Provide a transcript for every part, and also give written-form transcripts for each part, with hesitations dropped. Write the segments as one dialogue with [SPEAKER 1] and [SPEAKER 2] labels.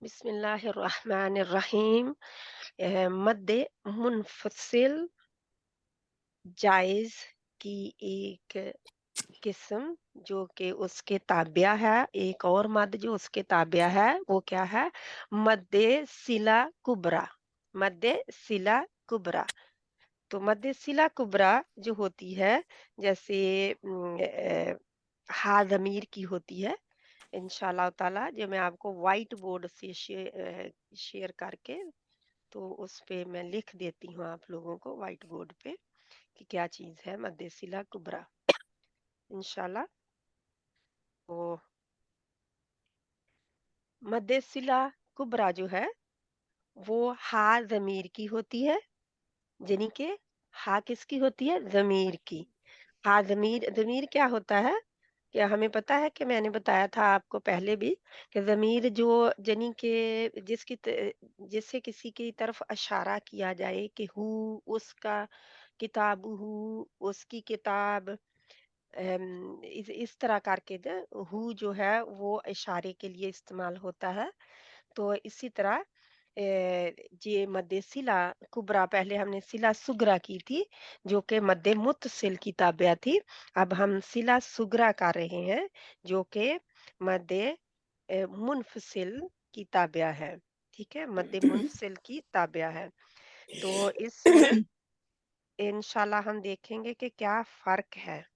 [SPEAKER 1] बिस्मिल्लाहिर्रहमानिर्रहीम। मद्दे मुनफसिल जायज़ की एक किस्म जो कि उसके ताबिया है। एक और मद जो उसके ताबिया है वो क्या है? मद्दे सिला कुबरा। मद्दे सिला कुबरा। तो मद्दे सिला कुबरा जो होती है, जैसे हा ज़मीर की होती है। इंशाल्लाह ताला जो मैं आपको व्हाइट बोर्ड से शेयर करके, तो उस पे मैं लिख देती हूँ आप लोगों को व्हाइट बोर्ड पे कि क्या चीज है मद्दे सिला कुबरा। इंशाल्लाह। वो मद्दे सिला कुबरा जो है वो हा जमीर की होती है। यानी कि हा किसकी होती है? जमीर की। हा जमीर, जमीर क्या होता है? क्या हमें पता है? कि मैंने बताया था आपको पहले भी कि ज़मीर जो यानी कि जिससे किसी की तरफ इशारा किया जाए कि हु उसका, किताबुहु उसकी किताब, इस तरह करके हु जो है वो इशारे के लिए इस्तेमाल होता है। तो इसी तरह ये मद्दे सिला कुबरा, पहले हमने सिला सुगरा की थी जो कि मद्दे मुत्तसिल की ताबिया थी। अब हम सिला सुगरा कर रहे हैं जो कि मद्दे मुनफसिल की ताबिया है। ठीक है, मद्दे मुनफसिल की ताबिया है। तो इसमें इंशाल्लाह हम देखेंगे कि क्या फर्क है,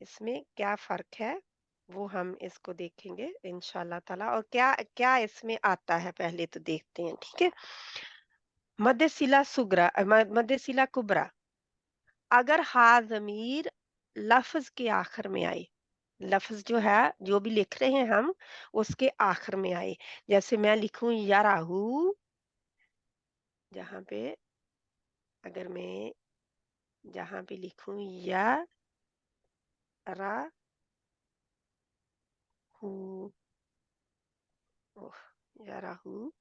[SPEAKER 1] इसमें क्या फर्क है, वो हम इसको देखेंगे इंशाल्लाह ताला। और क्या क्या इसमें आता है पहले तो देखते हैं। ठीक है। मध्यसिला सुगरा, मध्यसिला कुबरा। अगर हा जमीर लफ्ज के आखिर में आए, लफ्ज जो है जो भी लिख रहे हैं हम उसके आखिर में आए। जैसे मैं लिखूं याराहू, जहां पे, अगर मैं जहां पे लिखूं या रा हूँ, याराहू,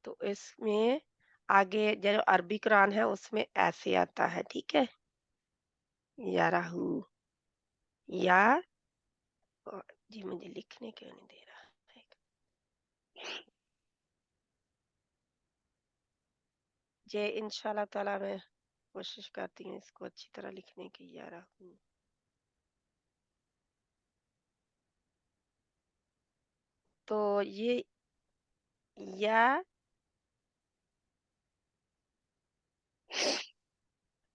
[SPEAKER 1] तो इसमें आगे जो अरबी कुरान है उसमें ऐसे आता है। ठीक है, याराहू या, जी मुझे लिखने क्यों नहीं दे रहा है? जे इंशाल्लाह ताला मैं कोशिश करती हूँ इसको अच्छी तरह लिखने की। याराहू, तो ये या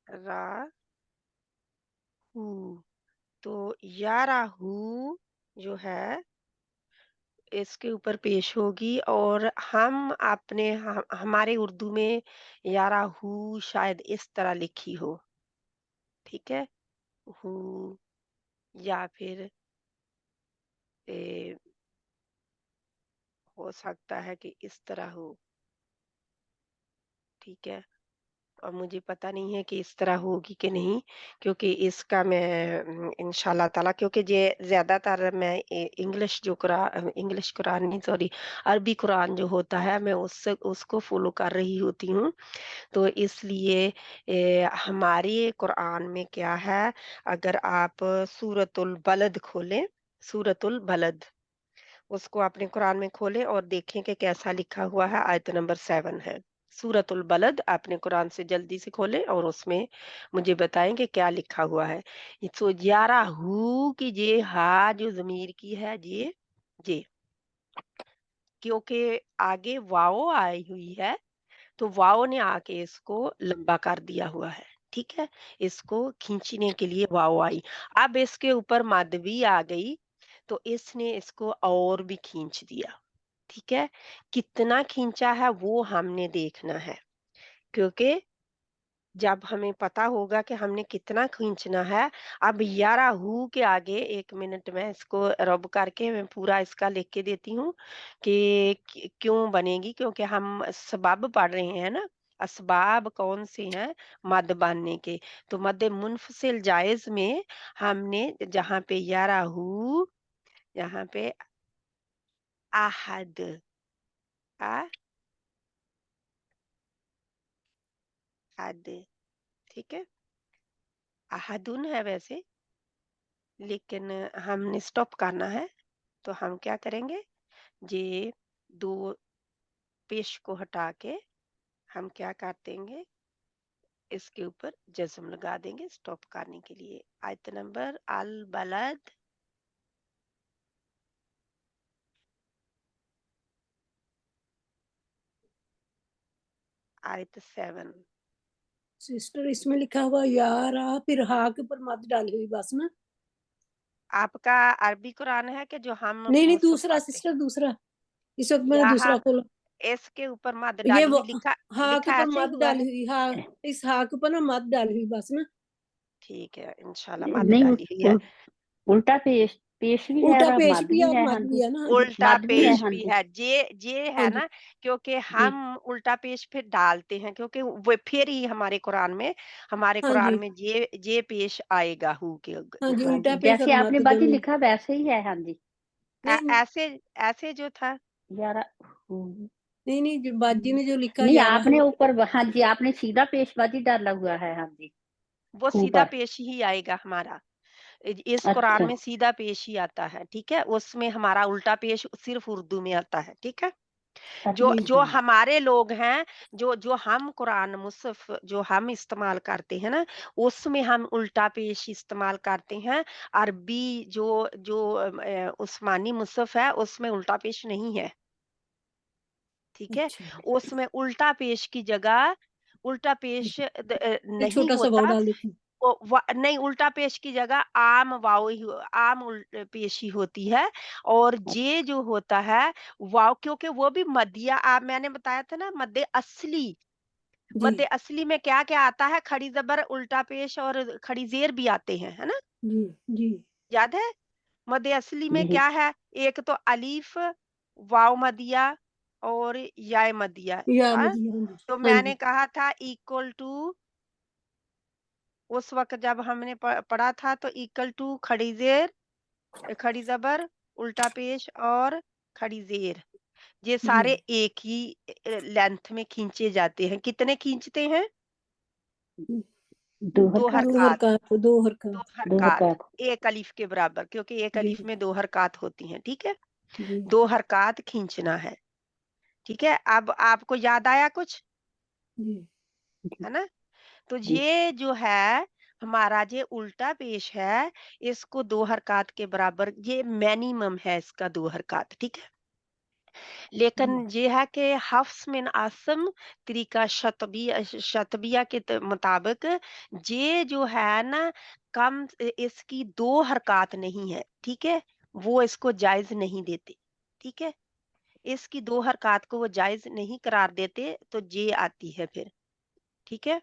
[SPEAKER 1] रा हू, तो याराहू जो है इसके ऊपर पेश होगी। और हम अपने हमारे उर्दू में याराहू शायद इस तरह लिखी हो। ठीक है, हू, या फिर ए, हो सकता है कि इस तरह हो। ठीक है, और मुझे पता नहीं है कि इस तरह होगी कि नहीं, क्योंकि इसका मैं इंशाल्लाह ताला, क्योंकि ये ज्यादातर मैं इंग्लिश जो कुरान, इंग्लिश कुरान नहीं, सॉरी, अरबी कुरान जो होता है मैं उससे उसको फॉलो कर रही होती हूँ। तो इसलिए हमारे कुरान में क्या है, अगर आप सूरतुल बलद खोलें, सूरतुल बलद, उसको अपने कुरान में खोलें और देखें कि कैसा लिखा हुआ है। आयत नंबर 7 है सूरतुल बलद। अपने कुरान से जल्दी से खोलें और उसमें मुझे बताएं कि क्या लिखा हुआ है। तो यारा हु की ये हा जो जमीर की है, ये क्योंकि आगे वाओ आई हुई है, तो वाओ ने आके इसको लंबा कर दिया हुआ है। ठीक है, इसको खींचने के लिए वाओ आई। अब इसके ऊपर मादवी आ गई, तो इसने इसको और भी खींच दिया। ठीक है, कितना खींचा है वो हमने देखना है, क्योंकि जब हमें पता होगा कि हमने कितना खींचना है। अब यारा हु के आगे, एक मिनट में इसको रब करके मैं पूरा इसका लिख के देती हूँ कि क्यों बनेगी, क्योंकि हम सबब पढ़ रहे हैं ना। असबाब कौन से हैं मद बनने के? तो मद मुनफसिल जायज में हमने जहाँ पे यारा हु, यहाँ पे आहद, आहद, ठीक है, आहदुन है वैसे, लेकिन हमने स्टॉप करना है। तो हम क्या करेंगे, ये दो पेश को हटा के हम क्या कर देंगे, इसके ऊपर जज्म लगा देंगे स्टॉप करने के लिए। आयत नंबर अल बलद, आयत 7।
[SPEAKER 2] सिस्टर इसमें लिखा हुआ यारा, फिर हा के ऊपर मत डाली हुई बस ना।
[SPEAKER 1] आपका अरबी कुरान है कि जो हम
[SPEAKER 2] नहीं
[SPEAKER 1] मुसहफ
[SPEAKER 2] दूसरा
[SPEAKER 1] पढ़ते हैं?
[SPEAKER 2] सिस्टर, दूसरा। इस वक्त मैंने
[SPEAKER 1] यहाँ
[SPEAKER 2] दूसरा खोला।
[SPEAKER 1] इसके ऊपर मद
[SPEAKER 2] ये
[SPEAKER 1] डाली
[SPEAKER 2] वो
[SPEAKER 1] हुई, लिखा
[SPEAKER 2] हा के
[SPEAKER 1] लिखा
[SPEAKER 2] ऊपर
[SPEAKER 1] ऐसे ही
[SPEAKER 2] मत
[SPEAKER 1] हुआ
[SPEAKER 2] डाली
[SPEAKER 1] है।
[SPEAKER 2] हुई, हा इस हा के ऊपर ना मत डाली हुई बस ना।
[SPEAKER 1] ठीक है, इंशाल्लाह मद
[SPEAKER 3] नहीं,
[SPEAKER 1] डाली हुई है।
[SPEAKER 3] उल्टा पेश पेश भी है
[SPEAKER 2] उल्टा
[SPEAKER 3] और
[SPEAKER 2] पेश
[SPEAKER 3] मद
[SPEAKER 2] भी है
[SPEAKER 3] भी
[SPEAKER 2] और
[SPEAKER 3] है। हाँ
[SPEAKER 2] मत भी
[SPEAKER 3] जी,
[SPEAKER 2] है ना। हाँ जी
[SPEAKER 1] उल्टा
[SPEAKER 3] मद भी है।
[SPEAKER 1] पेश
[SPEAKER 3] हाँ
[SPEAKER 1] भी
[SPEAKER 3] जी,
[SPEAKER 1] है, जे
[SPEAKER 2] हाँ
[SPEAKER 1] है
[SPEAKER 2] जी
[SPEAKER 1] ना, क्योंकि
[SPEAKER 2] जी
[SPEAKER 1] हम उल्टा पेश फिर डालते हैं, क्योंकि वो फिर ही हमारे कुरान
[SPEAKER 2] हाँ जी
[SPEAKER 1] में जे पेश आएगा हु के
[SPEAKER 2] हाँ जी,
[SPEAKER 3] हाँ
[SPEAKER 1] ऊपर।
[SPEAKER 2] उल्टा
[SPEAKER 3] जी,
[SPEAKER 2] पेश
[SPEAKER 3] जैसे
[SPEAKER 2] और
[SPEAKER 3] आपने
[SPEAKER 2] मत
[SPEAKER 3] बाजी
[SPEAKER 2] दोनों।
[SPEAKER 3] लिखा वैसे ही है। हाँ जी,
[SPEAKER 2] नहीं
[SPEAKER 1] ऐसे ऐसे जो था,
[SPEAKER 3] यारा
[SPEAKER 2] नहीं जो बाजी ने जो लिखा
[SPEAKER 3] नहीं,
[SPEAKER 2] यारा
[SPEAKER 3] आपने ऊपर, हाँ जी, आपने सीधा पेश बाजी डाला हुआ है। हाँ जी,
[SPEAKER 1] वो सीधा
[SPEAKER 3] ऊपर।
[SPEAKER 1] पेश ही आएगा हमारा। इस कुरान
[SPEAKER 3] अच्छा,
[SPEAKER 1] में सीधा पेश ही आता है, ठीक है। उसमें हमारा उल्टा पेश सिर्फ उर्दू में आता है, ठीक है। जो
[SPEAKER 2] जी
[SPEAKER 1] जो
[SPEAKER 3] अच्छा,
[SPEAKER 1] हमारे लोग हैं, जो जो हम कुरान मुसहफ जो हम इस्तेमाल करते हैं ना, उसमें हम उल्टा पेश इस्तेमाल करते हैं। अरबी जो जो उस्मानी मुसहफ है उसमें उल्टा पेश नहीं है, ठीक है।
[SPEAKER 2] अच्छा,
[SPEAKER 1] उसमें उल्टा पेश की जगह उल्टा पेश
[SPEAKER 2] ये
[SPEAKER 1] नहीं
[SPEAKER 2] छोटा सा वाव
[SPEAKER 1] होता।
[SPEAKER 2] डाल देती हूँ।
[SPEAKER 1] नहीं, उल्टा पेश की जगह आम वाव ही आम पेशी होती है। और जे जो होता है वाव, क्योंकि वो भी मध्य, आप मैंने बताया था ना,
[SPEAKER 2] जी
[SPEAKER 1] मध्य असली में क्या क्या आता है, खड़ी जबर, उल्टा पेश और खड़ी जेर भी आते हैं, है ना,
[SPEAKER 2] जी जी
[SPEAKER 1] याद है। मध्य असली में
[SPEAKER 3] जी,
[SPEAKER 1] क्या है, एक तो अलीफ, वाव मदिया और या मदिया।
[SPEAKER 2] या
[SPEAKER 1] हाँ,
[SPEAKER 2] मजी। हाँ जी
[SPEAKER 1] तो
[SPEAKER 2] हाँ
[SPEAKER 1] मैंने
[SPEAKER 2] जी
[SPEAKER 1] कहा था इक्वल टू, उस वक्त जब हमने पढ़ा था, तो इक्वल टू खड़ी जेर, खड़ी जबर, उल्टा पेश और खड़ी जेर, ये
[SPEAKER 2] जी
[SPEAKER 1] सारे एक ही लेंथ में खींचे जाते हैं। कितने खींचते हैं?
[SPEAKER 3] दो
[SPEAKER 1] दो
[SPEAKER 3] हरकत,
[SPEAKER 2] दो
[SPEAKER 1] हरकात।
[SPEAKER 2] हरकत, दो
[SPEAKER 1] दो
[SPEAKER 2] हरकत।
[SPEAKER 3] दो
[SPEAKER 1] हरकात
[SPEAKER 3] हरकत।
[SPEAKER 1] एक अलीफ के बराबर, क्योंकि एक
[SPEAKER 2] जी
[SPEAKER 1] अलीफ में दो हरकात होती हैं, ठीक है।
[SPEAKER 2] जी
[SPEAKER 1] दो हरकात खींचना है, ठीक है। अब आपको याद आया कुछ,
[SPEAKER 2] जी
[SPEAKER 1] है ना। तो
[SPEAKER 3] जी,
[SPEAKER 1] ये जो है हमारा ये उल्टा पेश है, इसको दो हरकात के बराबर, ये मिनिमम है इसका, दो हरकात, ठीक है। लेकिन
[SPEAKER 2] जी
[SPEAKER 1] ये है कि हफ्स मिन आसम तरीका शतबिया के मुताबिक ये जो है ना, कम इसकी दो हरकात नहीं है, ठीक है। वो इसको जायज नहीं देते, ठीक है। इसकी दो हरकात को वो जायज नहीं करार देते, तो ये आती है फिर, ठीक है।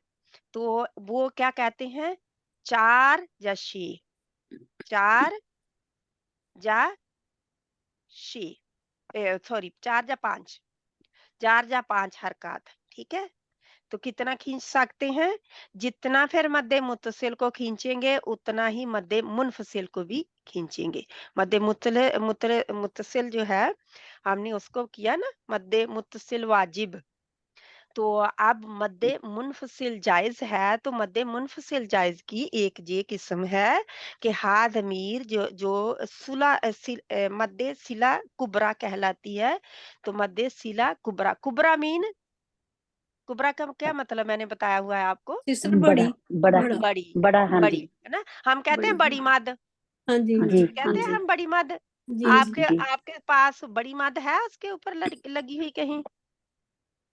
[SPEAKER 1] तो वो क्या कहते हैं, चार या छे, चार या छे, सॉरी, चार या पांच हरकत, ठीक है। तो कितना खींच सकते हैं, जितना फिर मद्दे मुत्तसिल को खींचेंगे उतना ही मद्दे मुनफसिल को भी खींचेंगे। मद्दे मुत्तसिल जो है, हमने उसको किया ना, मद्दे मुत्तसिल वाजिब। तो अब मद्दे मुनफसिल जायज है, तो मद्दे मुनफसिल जायज की एक ये किस्म है कि हा ज़मीर जो जो मद्दे सिला कुबरा कहलाती है। तो मद्दे सिला कुबरा, कुबरा मीन, कुबरा का क्या मतलब मैंने बताया हुआ है आपको,
[SPEAKER 2] सिस्टर
[SPEAKER 3] बड़ा
[SPEAKER 2] बड़ी
[SPEAKER 3] बड़ा
[SPEAKER 2] बड़ा
[SPEAKER 1] बड़ी,
[SPEAKER 3] बड़ा। हाँ
[SPEAKER 1] बड़ी,
[SPEAKER 3] जी,
[SPEAKER 1] है ना। हम कहते
[SPEAKER 2] बड़ी।
[SPEAKER 1] हैं बड़ी मद,
[SPEAKER 2] हाँ जी
[SPEAKER 3] जी,
[SPEAKER 2] हाँ
[SPEAKER 1] कहते हैं
[SPEAKER 2] जी
[SPEAKER 1] हम बड़ी मद।
[SPEAKER 2] जी
[SPEAKER 1] आपके
[SPEAKER 3] जी,
[SPEAKER 1] आपके पास बड़ी मद है उसके ऊपर लगी हुई कहीं?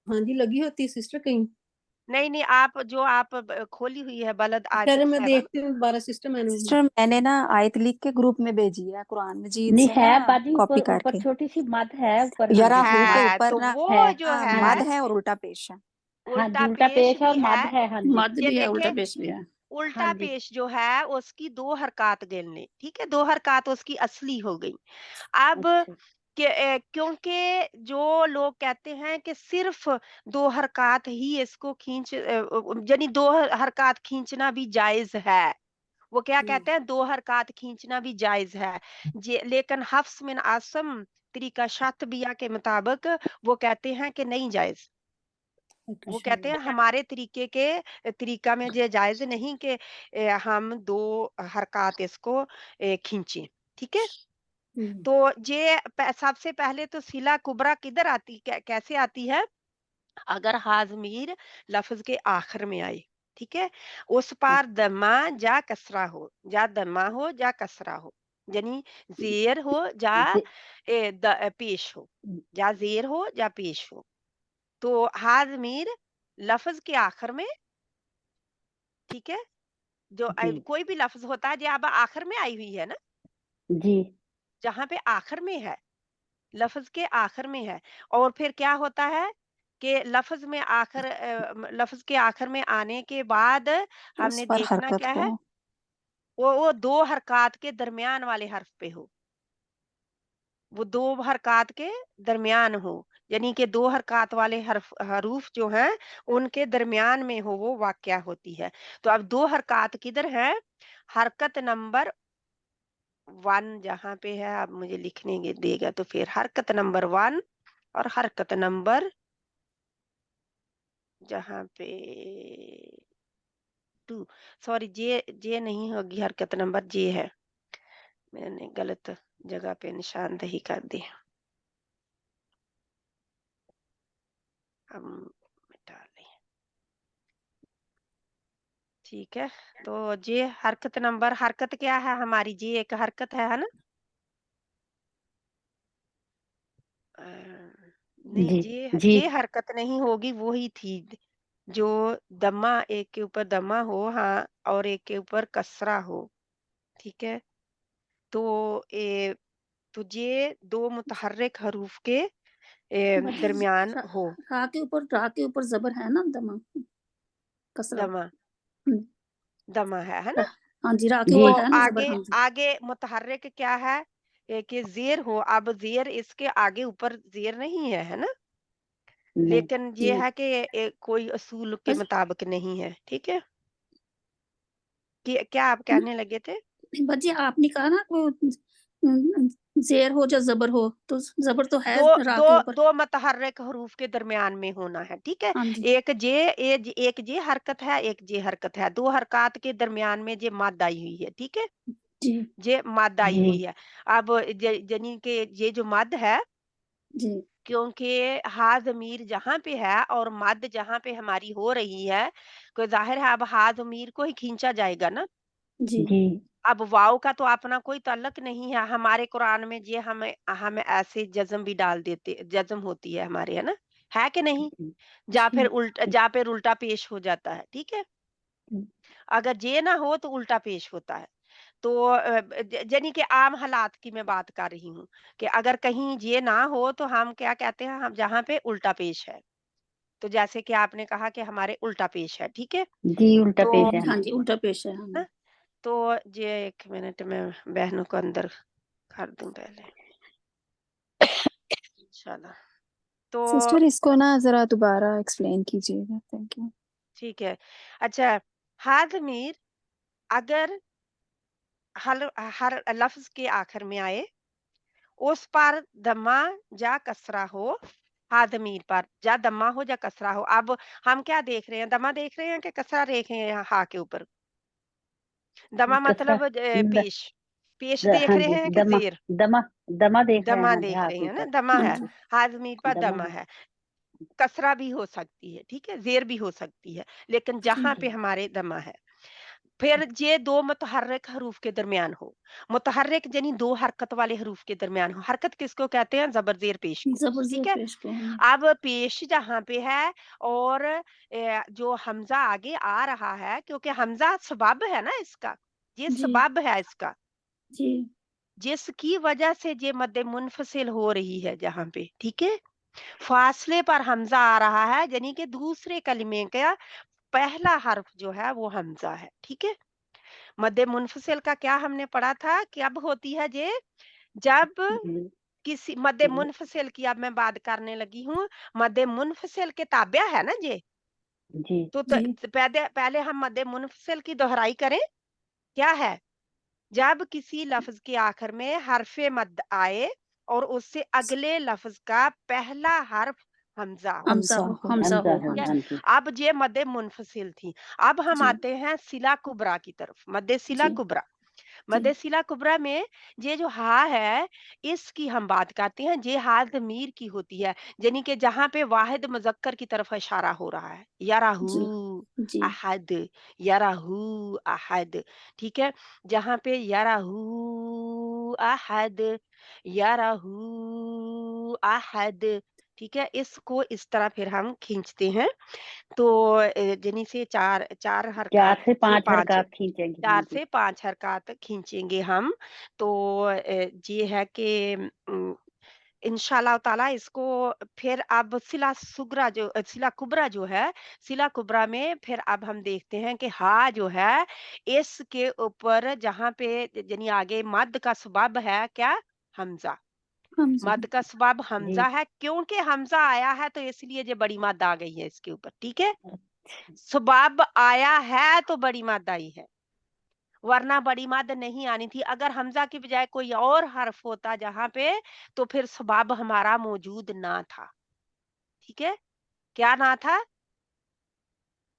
[SPEAKER 2] हाँ जी, लगी होती है सिस्टर कहीं।
[SPEAKER 1] नहीं नहीं, आप जो आप खोली हुई है बलद आयत
[SPEAKER 2] अरे मैं
[SPEAKER 1] 7।
[SPEAKER 2] देखती हूँ दोबारा सिस्टर, मैंने
[SPEAKER 4] सिस्टर मैंने ना आयत लिख के ग्रुप में भेजी है, कुरान मजीद
[SPEAKER 3] नहीं
[SPEAKER 4] से
[SPEAKER 3] है
[SPEAKER 4] ना
[SPEAKER 3] बाजी,
[SPEAKER 4] कॉपी
[SPEAKER 3] ऊपर ऊपर
[SPEAKER 4] करके।
[SPEAKER 3] छोटी सी मद है ऊपर। हाँ
[SPEAKER 4] यरा
[SPEAKER 3] जी,
[SPEAKER 4] हु के
[SPEAKER 1] है
[SPEAKER 4] ऊपर
[SPEAKER 1] तो
[SPEAKER 4] ना
[SPEAKER 1] वो
[SPEAKER 3] है।
[SPEAKER 1] जो
[SPEAKER 3] हाँ
[SPEAKER 4] मद
[SPEAKER 1] है
[SPEAKER 4] है और उल्टा पेश है।
[SPEAKER 3] हाँ
[SPEAKER 1] उल्टा
[SPEAKER 3] जी, उल्टा
[SPEAKER 1] पेश
[SPEAKER 3] पेश और
[SPEAKER 1] भी है।
[SPEAKER 3] मद है। हाँ जी,
[SPEAKER 5] मद
[SPEAKER 1] ये
[SPEAKER 5] भी है, उल्टा
[SPEAKER 1] देखे,
[SPEAKER 5] पेश भी है।
[SPEAKER 3] हाँ
[SPEAKER 1] उल्टा
[SPEAKER 3] जी,
[SPEAKER 1] पेश जो है उसकी दो हरकत गिनने, ठीक है, दो हरकत उसकी असली हो गई। अब
[SPEAKER 3] अच्छा,
[SPEAKER 1] क्योंकि जो लोग कहते हैं कि सिर्फ दो हरकत ही इसको यानी दो हरकत खींचना भी जायज है, वो क्या कहते हैं, दो हरकत खींचना भी जायज है। लेकिन हफ्स मिन आसम तरीका शातबिया के मुताबिक वो कहते हैं कि नहीं जायज। वो कहते हैं हमारे तरीका में ये जायज नहीं कि हम दो हरकत इसको खींचे, ठीक है। تو یہ سب سے پہلے تو سلا کبرا کدھر آتی کیسے آتی ہے؟ اگر ہاضمیر لفظ کے آخر میں آئے، ٹھیک ہے، اس پر دمہ جا کسرہ ہو، جا دمہ ہو جا کسرہ ہو، یعنی زیر ہو جا پیش ہو، جا زیر ہو جا پیش ہو، تو ہاضمیر لفظ کے آخر میں، ٹھیک ہے، جو
[SPEAKER 3] جی
[SPEAKER 1] کوئی بھی لفظ ہوتا ہے جو اب آخر میں آئی ہوئی ہے نا،
[SPEAKER 3] جی
[SPEAKER 1] جہاں پہ آخر میں ہے، لفظ کے آخر میں ہے، اور پھر کیا ہوتا ہے کہ لفظ میں لفظ کے آخر میں آنے کے بعد ہم
[SPEAKER 4] اس
[SPEAKER 1] نے
[SPEAKER 4] پر
[SPEAKER 1] دیکھنا
[SPEAKER 4] حرکت
[SPEAKER 1] کیا
[SPEAKER 4] ہو،
[SPEAKER 1] ہے، وہ دو حرکات کے درمیان والے حرف پہ ہو، وہ دو حرکات کے درمیان ہو، یعنی کہ دو حرکات والے حروف جو ہیں ان کے درمیان میں ہو، وہ واقعہ ہوتی ہے۔ تو اب دو حرکات کدھر ہیں؟ حرکت نمبر 1 جہاں پہ ہے، اب مجھے لکھنے دے گا تو پھر حرکت نمبر 1 اور حرکت نمبر جہاں پہ 2، سوری جے نہیں ہوگی، حرکت نمبر جے ہے، میں نے غلط جگہ پہ نشاندہی کر دی، ہم مٹا لیں، ٹھیک ہے۔ تو جے حرکت نمبر، حرکت کیا ہے ہماری؟ جے ایک حرکت ہے نا، نہیں
[SPEAKER 3] جی جی
[SPEAKER 1] جے حرکت نہیں ہوگی، وہی تھی جو دمہ، ایک کے اوپر دمہ ہو، ہاں، اور ایک کے اوپر کسرہ ہو، ٹھیک ہے، تو تو یہ دو متحرک حروف کے درمیان ہو،
[SPEAKER 2] را کے اوپر زبر ہے نا، دمہ کسرہ،
[SPEAKER 1] دمہ دمہ ہے نا،
[SPEAKER 2] ہاں جی، را کے
[SPEAKER 3] جی
[SPEAKER 2] اوپر ہے نا زبر،
[SPEAKER 1] آگے
[SPEAKER 2] ہاں جی،
[SPEAKER 1] آگے متحرک کیا ہے کہ زیر ہو، اب زیر اس کے آگے اوپر زیر نہیں ہے نا،
[SPEAKER 3] نہیں
[SPEAKER 1] لیکن
[SPEAKER 2] جی
[SPEAKER 1] یہ ہے کہ کوئی اصول کے
[SPEAKER 2] بس
[SPEAKER 1] مطابق نہیں ہے، ٹھیک ہے، کیا آپ کہنے لگے تھے؟
[SPEAKER 2] بس جی آپ نے کہا نا کوئی زیر ہو یا زبر ہو، تو زبر تو ہے
[SPEAKER 1] دو
[SPEAKER 2] را
[SPEAKER 1] دو
[SPEAKER 2] کے اوپر،
[SPEAKER 1] دو متحرک حروف کے درمیان میں ہونا ہے، ٹھیک ہے،
[SPEAKER 2] ہاں جی
[SPEAKER 1] ایک جے حرکت ہے، ایک جے حرکت ہے، دو حرکات کے درمیان میں جے ماد آئی ہوئی ہے، ٹھیک ہے،
[SPEAKER 2] جی
[SPEAKER 1] جے ماد آئی
[SPEAKER 3] جی
[SPEAKER 1] ہوئی ہے۔ اب یعنی کہ یہ جو مد ہے،
[SPEAKER 2] جی
[SPEAKER 1] کیونکہ ہا ضمیر جہاں پہ ہے اور مد جہاں پہ ہماری ہو رہی ہے، تو ظاہر ہے اب ہا ضمیر کو ہی کھینچا جائے گا نا،
[SPEAKER 2] جی
[SPEAKER 3] جی
[SPEAKER 1] اب واؤ کا تو اپنا کوئی تعلق نہیں ہے ہمارے قرآن میں، یہ ہم ایسے جزم بھی ڈال دیتے، جزم ہوتی ہے ہمارے، ہے نا، ہے کہ نہیں،
[SPEAKER 2] جی
[SPEAKER 1] جا پھر الٹا پیش ہو جاتا ہے، ٹھیک ہے، اگر یہ نہ ہو تو الٹا پیش ہوتا ہے، تو یعنی کہ عام حالات کی میں بات کر رہی ہوں کہ اگر کہیں یہ نہ ہو تو ہم کیا کہتے ہیں، ہم جہاں پہ الٹا پیش ہے، تو جیسے کہ آپ نے کہا کہ ہمارے الٹا پیش ہے، ٹھیک ہے،
[SPEAKER 3] جی الٹا
[SPEAKER 1] تو
[SPEAKER 3] پیش ہے
[SPEAKER 2] ہاں جی الٹا پیش ہے، ہاں جی
[SPEAKER 1] تو یہ 1 منٹ میں بہنوں کو اندر کر دوں پہلے انشاءاللہ، تو
[SPEAKER 4] سسٹر اس کو نا ذرا دوبارہ ایکسپلین کیجیے گا، تھینک یو۔
[SPEAKER 1] ٹھیک ہے، اچھا، ہا ضمیر اگر ہر لفظ کے آخر میں آئے، اس پر دمہ جا کسرہ ہو، ہا ضمیر پر جا دمہ ہو جا کسرہ ہو، اب ہم کیا دیکھ رہے ہیں، دمہ دیکھ رہے ہیں کہ کسرہ دیکھ رہے ہیں؟ ہا کے اوپر دمہ
[SPEAKER 3] کسرہ
[SPEAKER 1] مطلب پیش دیکھ
[SPEAKER 3] ہاں
[SPEAKER 1] رہے
[SPEAKER 3] جی،
[SPEAKER 1] ہیں کہ
[SPEAKER 3] دمہ
[SPEAKER 1] زیر؟
[SPEAKER 3] دمہ دمہ دیکھ رہے ہیں،
[SPEAKER 1] دمہ
[SPEAKER 3] ہاں جی،
[SPEAKER 1] دیکھ
[SPEAKER 3] ہاں
[SPEAKER 1] رہے
[SPEAKER 3] کے
[SPEAKER 1] ہیں نا،
[SPEAKER 3] اوپر،
[SPEAKER 1] دمہ
[SPEAKER 2] ہاں
[SPEAKER 1] ہے،
[SPEAKER 2] جی
[SPEAKER 1] ہا ضمیر پر
[SPEAKER 3] دمہ
[SPEAKER 1] دمہ
[SPEAKER 3] ہے،
[SPEAKER 1] ہے، کسرہ بھی ہو سکتی ہے، ٹھیک ہے، زیر بھی ہو سکتی ہے، لیکن
[SPEAKER 2] جی
[SPEAKER 1] جہاں پہ ہمارے دمہ ہے، پھر یہ دو متحرک حروف کے درمیان ہو، متحرک یعنی دو حرکت والے حروف کے درمیان ہو، حرکت کس کو کہتے ہیں؟ زبر زیر پیش کو،
[SPEAKER 2] زبر زیر
[SPEAKER 1] ٹھیک ہے،
[SPEAKER 2] پیش کو، ہاں
[SPEAKER 1] اب پیش جہاں پہ ہے اور جو حمزہ آگے آ رہا ہے، کیونکہ حمزہ سبب ہے نا اس کا، یہ
[SPEAKER 2] جی
[SPEAKER 1] سبب ہے اس کا،
[SPEAKER 2] جی
[SPEAKER 1] جس کی وجہ سے یہ مد منفصل ہو رہی ہے جہاں پہ، ٹھیک ہے، فاصلے پر حمزہ آ رہا ہے، یعنی کہ دوسرے کلمے کا پہلا حرف جو ہے وہ حمزہ ہے، ٹھیک ہے، مد منفصل کا کیا ہم نے پڑھا تھا کہ اب ہوتی ہے یہ جب
[SPEAKER 3] جی
[SPEAKER 1] کسی مد منفصل کی، اب میں بات کرنے لگی ہوں، مد منفصل کے تابع ہے نا یہ،
[SPEAKER 3] جی
[SPEAKER 1] تو
[SPEAKER 2] جی
[SPEAKER 1] پہلے ہم مد منفصل کی دہرائی کریں، کیا ہے؟ جب کسی لفظ کے آخر میں حرف مد آئے اور اس سے اگلے لفظ کا پہلا حرف حمزہ ہو،
[SPEAKER 2] حمزہ ہو، حمزہ
[SPEAKER 3] حمزہ
[SPEAKER 2] ہو،
[SPEAKER 3] ہے،
[SPEAKER 2] ہاں
[SPEAKER 1] ٹھیک
[SPEAKER 2] جی
[SPEAKER 3] ہاں
[SPEAKER 1] ہے؟
[SPEAKER 3] جی،
[SPEAKER 1] اب یہ مد منفصل تھی، اب ہم
[SPEAKER 2] جی
[SPEAKER 1] آتے ہیں سلا کبرا کی طرف، مد سلا
[SPEAKER 2] جی
[SPEAKER 1] کبرا، मद सिला कुबरा में ये जो हा है इसकी हम बात करते हैं, ये हा ज़मीर की होती है, यानी कि जहाँ पे वाहिद मुज़क्कर की तरफ इशारा हो रहा है, यराहू
[SPEAKER 2] जी जी
[SPEAKER 1] अहद, यराहू अहद, ठीक है? जहाँ पे यराहू अहद, यराहू अहद, ठीक है? इसको इस तरह फिर हम खींचते हैं। तो यानी से 4
[SPEAKER 3] 4
[SPEAKER 1] हरकत
[SPEAKER 3] से
[SPEAKER 1] से
[SPEAKER 3] 5
[SPEAKER 1] 5,
[SPEAKER 3] हरकत खींचेंगे। हाँ
[SPEAKER 1] 4
[SPEAKER 3] जी।
[SPEAKER 1] से 5 हरकत खींचेंगे हम। तो ये है कि इंशाअल्लाह ताला इसको फिर अब सिला कुबरा जो है, सिला कुबरा में फिर अब हम देखते हैं कि हा जो है, इसके ऊपर जहाँ पे यानी आगे मद का सबब है क्या? हमज़ा।
[SPEAKER 2] हमजा
[SPEAKER 1] मद का सबब
[SPEAKER 3] जी।
[SPEAKER 1] हमज़ा है, क्योंकि हमज़ा आया है तो इसलिए ये बड़ी मद आ गई है इसके ऊपर, ठीक है? सबब आया है तो बड़ी मद आई है, वरना बड़ी मद नहीं आनी थी। अगर हमज़ा की बजाय कोई और हर्फ होता जहाँ पे, तो फिर सबब हमारा मौजूद ना था, ठीक है? क्या ना था?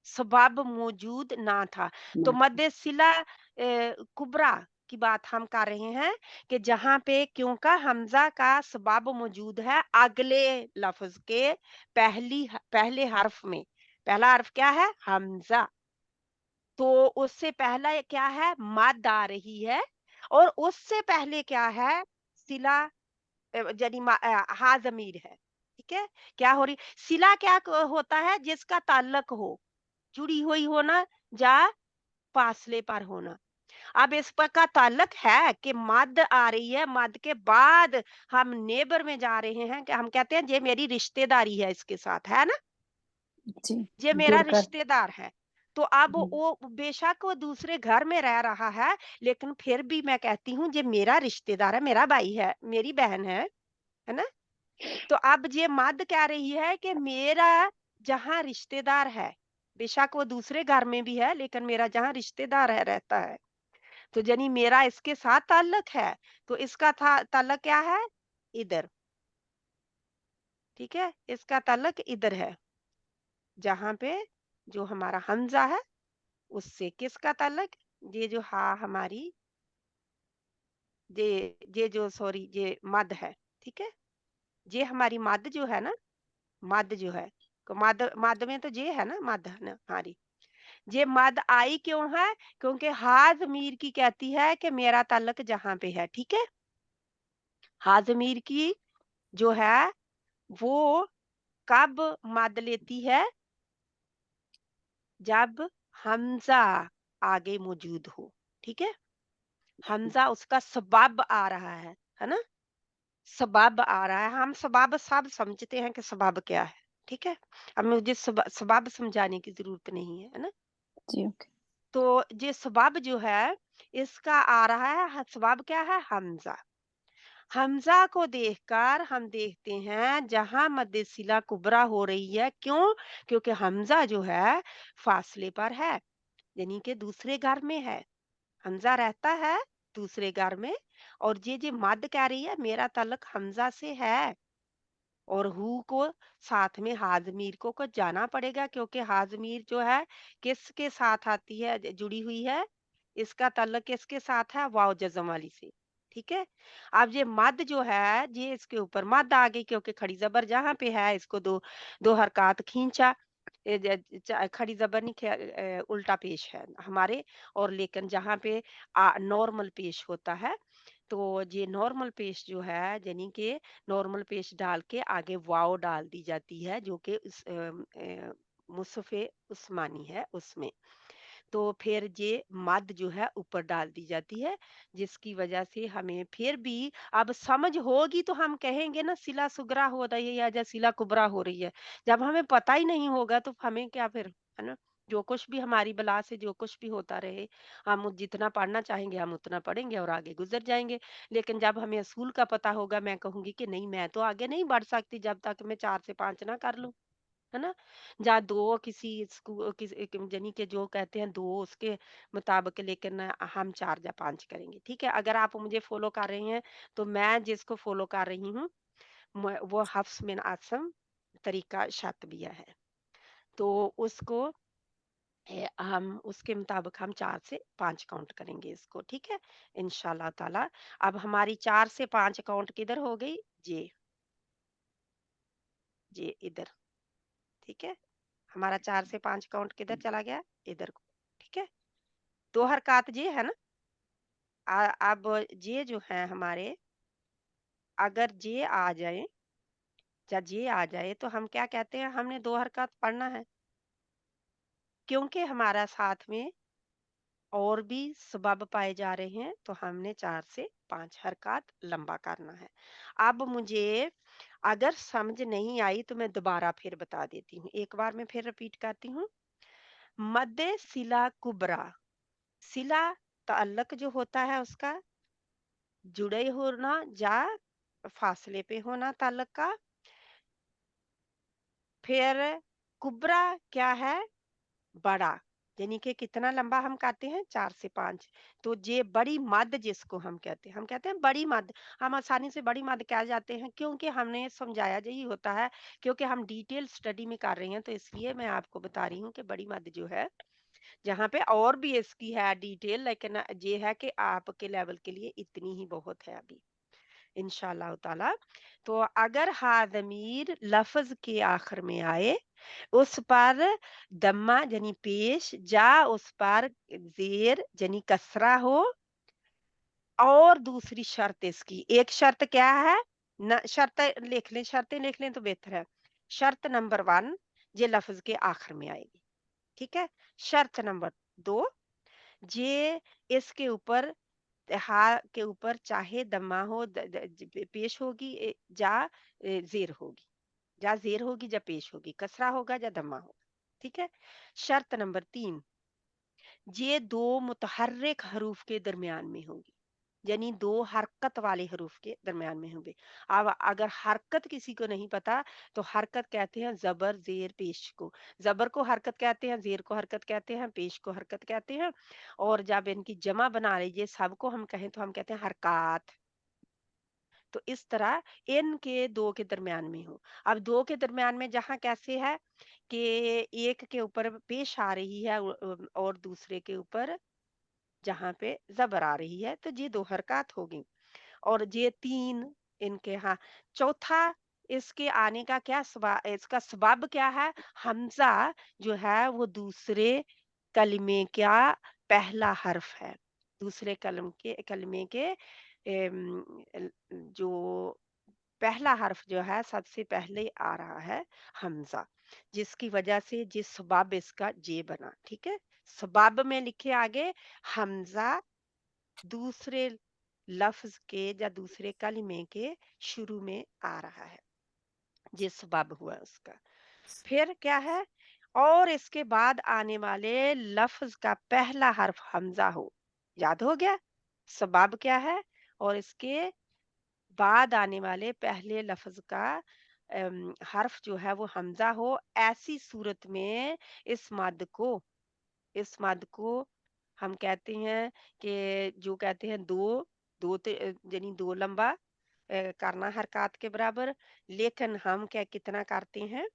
[SPEAKER 1] सबब मौजूद ना था। तो
[SPEAKER 3] ना।
[SPEAKER 1] मद सिला कुबरा की बात हम कर रहे हैं कि जहाँ पे क्योंकि हमज़ा का सबब मौजूद है अगले लफ्ज़ के पहले हर्फ में। पहला हर्फ क्या है? हमज़ा। तो उससे पहला ये क्या है? मद आ रही है, और उससे पहले क्या है? सिला यानी हा ज़मीर है, ठीक है? क्या हो रही? सिला क्या होता है? जिसका ताल्लुक हो, जुड़ी हुई होना, या फासले पर होना। अब इस पर का ताल्लुक है कि मद आ रही है, मद के बाद हम नेबर में जा रहे हैं, कि हम कहते हैं ये मेरी रिश्तेदारी है इसके साथ, है ना?
[SPEAKER 2] जी
[SPEAKER 1] ये मेरा
[SPEAKER 3] जुड़कर।
[SPEAKER 1] रिश्तेदार है। तो अब
[SPEAKER 3] हुँ।
[SPEAKER 1] वो बेशक वो दूसरे घर में रह रहा है, लेकिन फिर भी मैं कहती हूँ ये मेरा रिश्तेदार है, मेरा भाई है, मेरी बहन है ना? तो अब ये मद कह रही है कि मेरा जहाँ रिश्तेदार है, बेशक वो दूसरे घर में भी है, लेकिन मेरा जहाँ रिश्तेदार है रहता है, तो यानी मेरा इसके साथ ताल्लुक है, तो इसका था ताल्लुक क्या है? इधर, ठीक है? इसका ताल्लुक इधर है, जहाँ पे जो हमारा हमज़ा है, उससे किसका ताल्लुक? ये जो हा हमारी, ये जो सॉरी ये मद है, ठीक है? ये हमारी मद जो है ना, मद जो है, तो मद मद में तो ये है ना, मद है ना हमारी। ये मद आई क्यों है? क्योंकि हा ज़मीर की कहती है कि मेरा ताल्लुक जहाँ पे है, ठीक है? हा ज़मीर की जो है, वो कब मद लेती है? जब हमज़ा आगे मौजूद हो, ठीक है? हमज़ा उसका सबब आ रहा है ना? सबब आ रहा है। हम सबब सब समझते हैं कि सबब क्या है, ठीक है? अब मुझे सबब समझाने की ज़रूरत नहीं है ना?
[SPEAKER 2] जी ओके
[SPEAKER 1] तो ये सबब जो है, इसका आ रहा है, सबब क्या है? हमज़ा। हमज़ा को देखकर हम देखते हैं जहाँ मद्दे सिला कुबरा हो रही है, क्यों? क्योंकि हमज़ा जो है फासले पर है, यानी कि दूसरे घर में है। हमज़ा रहता है दूसरे घर में, और ये मद कह रही है मेरा ताल्लुक हमज़ा से है, और हु को साथ में हाज़मीर को जाना पड़ेगा, क्योंकि हाज़मीर जो है किसके साथ आती है, जुड़ी हुई है, इसका ताल्लुक किसके साथ है? वाव जज़म वाली से, ठीक है? अब ये मद जो है, ये इसके ऊपर मद आ गई, क्योंकि खड़ी ज़बर जहाँ पे है इसको दो हरकत खींचा। खड़ी ज़बर नहीं, उल्टा पेश है हमारे, और लेकिन जहाँ पे नॉर्मल पेश होता है, तो ये नॉर्मल पेश जो है, यानी कि नॉर्मल पेश डाल के आगे वाव डाल दी जाती है, जो कि मुसफ़े उस्मानी है उसमें। तो फिर ये मद जो है ऊपर डाल दी जाती है, जिसकी वजह से हमें फिर भी अब समझ होगी तो हम कहेंगे ना सिला सुगरा हो रही है या सिला कुबरा हो रही है। जब हमें पता ही नहीं होगा तो हमें क्या फिर, है ना? जो कुछ भी हमारी बला से जो कुछ भी होता रहे, हम जितना पढ़ना चाहेंगे हम उतना पढ़ेंगे और आगे गुजर जाएंगे। लेकिन जब हमें असूल का पता होगा, मैं कहूंगी कि नहीं, मैं तो आगे नहीं बढ़ सकती जब तक मैं 4 से 5 ना कर लूं, है ना? या 2 किसी यानी कि जो कहते हैं 2 उसके मुताबिक, लेकिन हम 4 या 5 करेंगे, ठीक है? अगर आप मुझे फ़ॉलो कर रही हैं, तो मैं जिसको फ़ॉलो कर रही हूँ, वो हफ्स बिन आसिम तरीका शातिबिया है। तो उसको हम उसके मुताबिक हम 4 से 5 काउंट करेंगे इसको, ठीक है इंशाल्लाह ताला। अब हमारी 4 से 5 काउंट किधर हो गई, जे इधर, ठीक है। हमारा 4 से 5 काउंट किधर चला गया, इधर को, ठीक है। 2 हरकत जे है ना। अब जे जो है हमारे, अगर जे आ जाए या जे आ जाए तो हम क्या कहते हैं, हमने 2 हरकत पढ़ना है, क्योंकि हमारा साथ में और भी सबब पाए जा रहे हैं, तो हमने 4 से 5 हरकत लंबा करना है। अब मुझे अगर समझ नहीं आई तो मैं दोबारा फिर बता देती हूँ, एक बार मैं फिर रिपीट करती हूँ। मद्दे सिला कुबरा, सिला ताल्लुक जो होता है उसका जुड़े होना या फासले पे होना ताल्लुक का। फिर कुबरा क्या है, बड़ा, यानी कि कितना लंबा हम कहते हैं, 4 से 5। तो ये बड़ी मद जिसको हम कहते हैं बड़ी मद। हम आसानी से बड़ी मद कह जाते हैं, क्योंकि हमने समझाया यही होता है, क्योंकि हम डिटेल स्टडी में कर रहे हैं, तो इसलिए मैं आपको बता रही हूँ कि बड़ी मद जो है, जहाँ पे और भी इसकी है डिटेल, लेकिन ये है कि आपके लेवल के लिए इतनी ही बहुत है अभी इंशाल्लाह ताला। तो अगर हाज़मीर लफ्ज के आखिर में आए, उस पर दम्मा यानी पेश, या उस पर जेर यानी कसरा हो, और दूसरी शर्त इसकी, एक शर्त क्या है न, शर्त लिख लें, शर्तें लिख लें तो बेहतर है। शर्त नंबर 1, ये लफ्ज के आखिर में आएगी, ठीक है। शर्त नंबर 2, ये इसके ऊपर हा के ऊपर चाहे दम्मा हो, पेश होगी, या जेर होगी, या जेर होगी या पेश होगी, कसरा होगा या दम्मा होगा, ठीक है। शर्त नंबर 3, ये 2 मुतहर्रिक हरूफ के दरमियान में होगी, यानी 2 हरकत वाले हरूफ के दरमियान में होंगे। अब अगर हरकत किसी को नहीं पता, तो हरकत कहते हैं जबर जेर पेश को, जबर को हरकत कहते हैं, जेर को हरकत कहते हैं, पेश को हरकत कहते हैं। और जब इनकी जमा बना लीजिए सबको हम कहें तो हम कहते हैं हरकत। तो इस तरह इनके 2 के दरमियान में हो। अब 2 के दरमियान में जहां कैसे है कि एक के ऊपर पेश आ रही है और दूसरे के ऊपर जहां पे जबर आ रही है, तो ये 2 हरकत होगी। और ये 3 इनके, हाँ। चौथा, इसके आने का क्या इसका सबब क्या है, हमजा जो है वो दूसरे कलमे का पहला हर्फ है, दूसरे कलमे के जो पहला हर्फ जो है सबसे पहले आ रहा है हमजा, जिसकी वजह से जिस सबब इसका जे बना, ठीक है। सबब में लिखे आगे हमजा दूसरे लफ्ज के या दूसरे कलिमे के शुरू में आ रहा है, जिस सबब हुआ उसका। फिर क्या है, और इसके बाद आने वाले लफ्ज का पहला हर्फ हमजा हो, याद हो गया सबब क्या है। और इसके बाद आने वाले पहले लफ्ज का हर्फ जो है वो हमजा हो, ऐसी सूरत में इस मद को हम कहते हैं कि जो कहते हैं यानी 2 लंबा करना हरकत के बराबर। लेकिन हम क्या कितना करते हैं,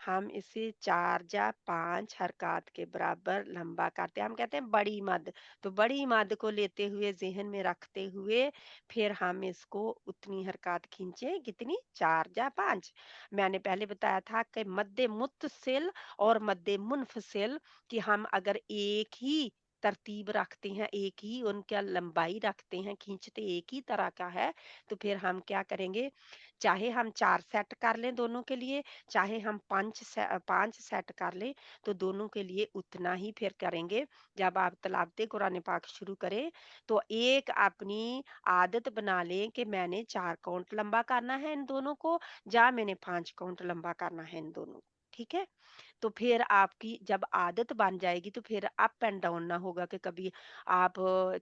[SPEAKER 1] हम इसे 4 या 5 हरकत के बराबर लंबा करते हैं, हम कहते हैं बड़ी मद। तो बड़ी मद को लेते हुए ज़हन में रखते हुए फिर हम इसको उतनी हरकत खींचे, कितनी, 4 या 5। मैंने पहले बताया था कि मद्दे मुत्तसिल और मद्दे मुनफसिल कि हम अगर एक ही तरतीब रखते हैं, एक ही उनका लंबाई रखते हैं, खींचते एक ही तरह का है, तो फिर हम क्या करेंगे, चाहे हम 4 सेट कर लें दोनों के लिए, चाहे हम 5 सेट कर लें, तो दोनों के लिए उतना ही फिर करेंगे। जब आप तलावते कुरान पाक शुरू करें, तो एक अपनी आदत बना लें कि मैंने 4 काउंट लंबा करना है इन दोनों को, या मैंने 5 काउंट लंबा करना है इन दोनों को, ठीक है। तो फिर आपकी जब आदत बन जाएगी, तो फिर अप एंड डाउन ना होगा कि कभी आप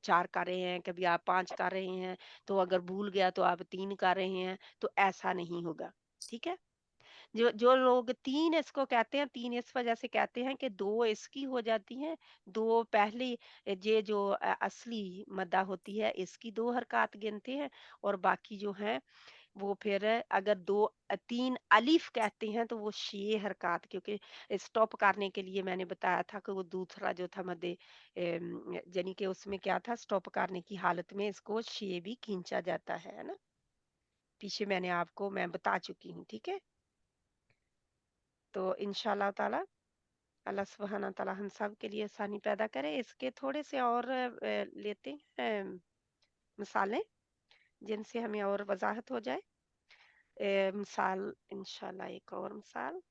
[SPEAKER 1] 4 कर रहे हैं, कभी आप 5 कर रहे हैं, तो अगर भूल गया तो आप 3 कर रहे हैं, तो ऐसा नहीं होगा, ठीक है। जो जो लोग 3 इसको कहते हैं, 3 इस वजह से कहते हैं कि 2 इसकी हो जाती हैं, 2 पहली ये जो असली मद्दा होती है इसकी 2 हरकत गिनते हैं, और बाकी जो हैं वो फिर अगर 3 अलिफ कहते हैं तो वो 6 हरकत, क्योंकि स्टॉप करने के लिए मैंने बताया था कि वो दूसरा जो था मद्दे यानी कि उसमें क्या था, स्टॉप करने की हालत में इसको 6 भी खींचा जाता है ना। पीछे मैं बता चुकी हूँ, ठीक है। तो इंशाल्लाह ताला अल्लाह सुब्हाना ताला हम सब के लिए आसानी पैदा करे। इसके थोड़े से और लेते हैं मिसालें, जिनसे हमें और वजाहत हो जाए। मिसाल इंशाल्लाह एक और मिसाल,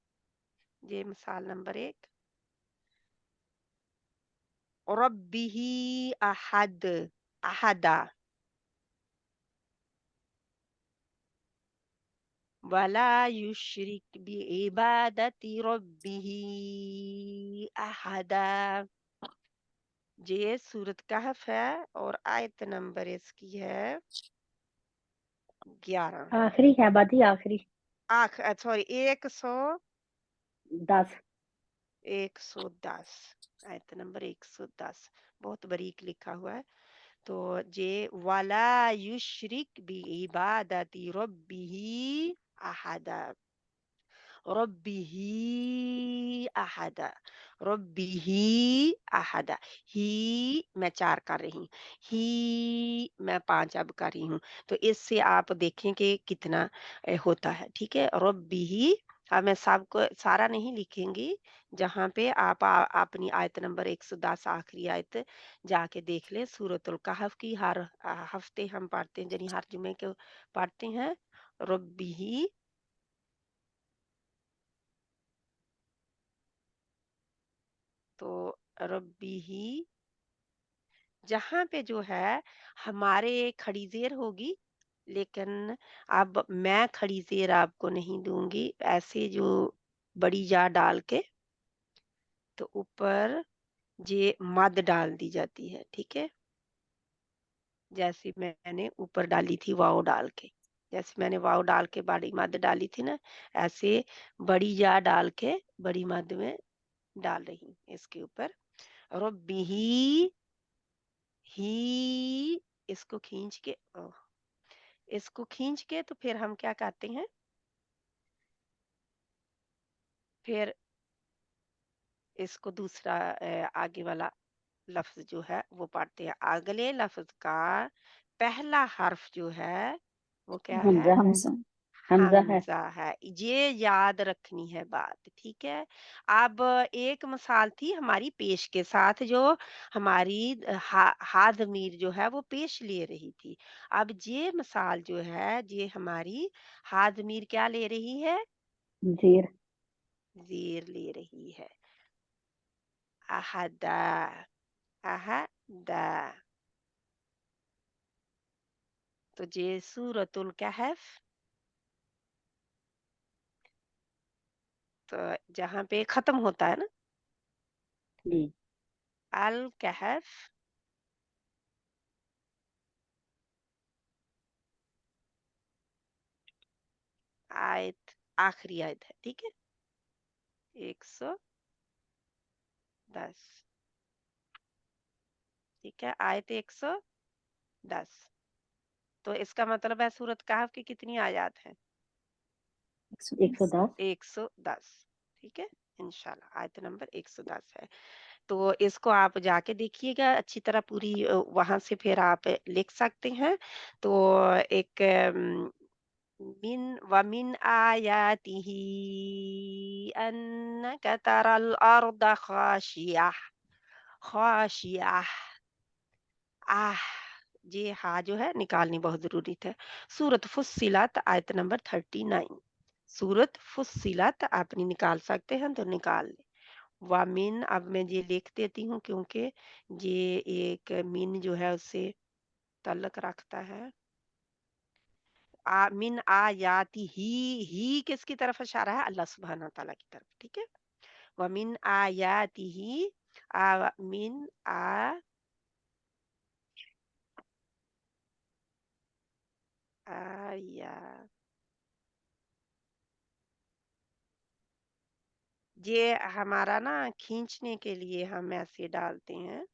[SPEAKER 1] ये मिसाल नंबर 1, रब्बिही अहद, अहदा, वला युशरिक बि इबादति रब्बिही अहदा। ये सूरत कहफ है और आयत नंबर इसकी है 11।
[SPEAKER 3] आखिरी है बाजी, आखिरी
[SPEAKER 1] सॉरी
[SPEAKER 3] 10।
[SPEAKER 1] 110, आयत नंबर 110, बहुत बारीक लिखा हुआ है। तो ये वाला युशरिक बि इबादति रब्बिही अहदा, रब्बिही अहदा, रब्बिही अहदा। ही मैं 4 कर रही हूँ, ही मैं 5 अब कर रही हूँ। तो इससे आप देखें कि कितना होता है, ठीक है। रब्बिही, अब मैं सबको सारा नहीं लिखेंगी, जहाँ पे आप अपनी आयत नंबर 110 आखिरी आयत जाके देख लें। सूरतुल कहफ की हर हफ्ते हम पढ़ते हैं, यानी हर जुमे को पढ़ते हैं रब्बिही। तो रब्बिही जहाँ पे जो है हमारे खड़ी जेर होगी, लेकिन अब मैं खड़ी जेर आपको नहीं दूंगी, ऐसे जो बड़ी जा डाल के तो ऊपर ये मद डाल दी जाती है, ठीक है। जैसे मैंने ऊपर डाली थी वाव डाल के, जैसे मैंने वाव डाल के बड़ी मद डाली थी ना, ऐसे बड़ी जा डाल के बड़ी मद में डाल रही हूँ इसके ऊपर। रब्बिही, ही इसको खींच के इसको खींच के तो फिर हम क्या करते हैं, फिर इसको दूसरा आगे वाला लफ्ज जो है वो पढ़ते हैं। अगले लफ्ज का पहला हर्फ जो है वो क्या है,
[SPEAKER 3] हमजा,
[SPEAKER 4] हमजा।
[SPEAKER 3] हमजा है।
[SPEAKER 1] हमजा है। ये याद रखनी है बात, ठीक है। अब एक मिसाल थी हमारी पेश के साथ, जो हमारी हा ज़मीर जो है वो पेश ले रही थी। अब ये मिसाल जो है ये हमारी हा ज़मीर क्या ले रही है,
[SPEAKER 3] जीर।
[SPEAKER 1] ज़ेर ले रही है। अहदा, अहदा। तो ये सूरतुल कहफ, तो जहाँ पे खत्म होता है ना
[SPEAKER 3] जी।
[SPEAKER 1] अल कहफ, आयत आखिरी आयत है, ठीक है। 110, ठीक है, आयत 110। तो इसका मतलब है सूरत कहफ की कितनी आयत है,
[SPEAKER 3] 110।
[SPEAKER 1] 110, ठीक है। इंशाल्लाह आयत नंबर 110 है। तो इसको आप जाके देखिएगा अच्छी तरह पूरी, वहां से फिर आप लिख सकते हैं। तो एक मिन व मिन आयातिही अन्नका तरल अर्द खाशियah, खाशियah, आह, ये हा जो है निकालनी बहुत जरूरी है। सूरत फुस्सिलत आयत नंबर 39, सूरत फुस्सिलत आप नहीं निकाल सकते हैं तो निकाल लें। वामिन अब मैं ये लिख देती हूँ, क्योंकि ये एक मिन जो है उससे ताल्लुक रखता है। मिन आयाती ही किसकी तरफ इशारा है, अल्लाह सुब्हाना ताला की तरफ, ठीक है। वमिन आयाती ही, मिन आया ये हमारा ना खींचने के लिए हम ऐसे डालते हैं,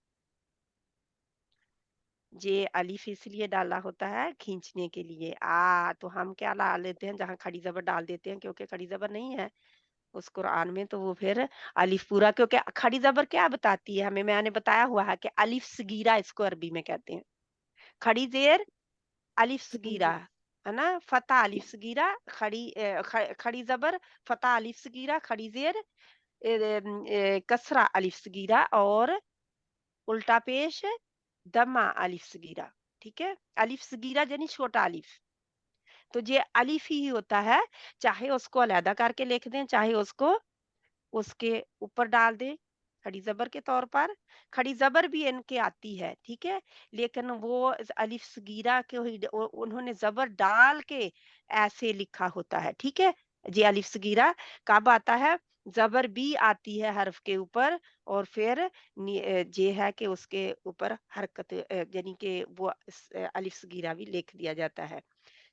[SPEAKER 1] ये अलिफ इसलिए डाला होता है खींचने के लिए। तो हम क्या डाल देते हैं, जहाँ खड़ी जबर डाल देते हैं, क्योंकि खड़ी जबर नहीं है उस कुरान में, तो वो फिर अलिफ पूरा, क्योंकि खड़ी जबर क्या बताती है हमें, मैंने बताया हुआ है कि अलिफ सगीरा इसको अरबी में कहते हैं। खड़ी जेर अलिफ सगीरा, है ना, फता अलिफ सगीरा, खड़ी जबर फता अलिफ सगीरा, खड़ी जेर कसरा अलिफ सगीरा, और उल्टा पेश दम्मा अलिफ सगीरा। ठीक है, अलिफ सगीरा यानी छोटा अलिफ, तो ये अलिफ ही होता है, चाहे उसको अलहदा करके लिख दें, चाहे उसको उसके ऊपर डाल दें खड़ी जबर के तौर पर। खड़ी जबर भी इनके आती है, ठीक है, लेकिन वो अलिफ सगीरा के उन्होंने जबर डाल के ऐसे लिखा होता है। ठीक है, ये अलिफ सगीरा कब आता है, जबर भी आती है हर्फ के ऊपर, और फिर ये है कि उसके ऊपर हरकत यानी कि वो अलिफ सगीरा भी लिख दिया जाता है,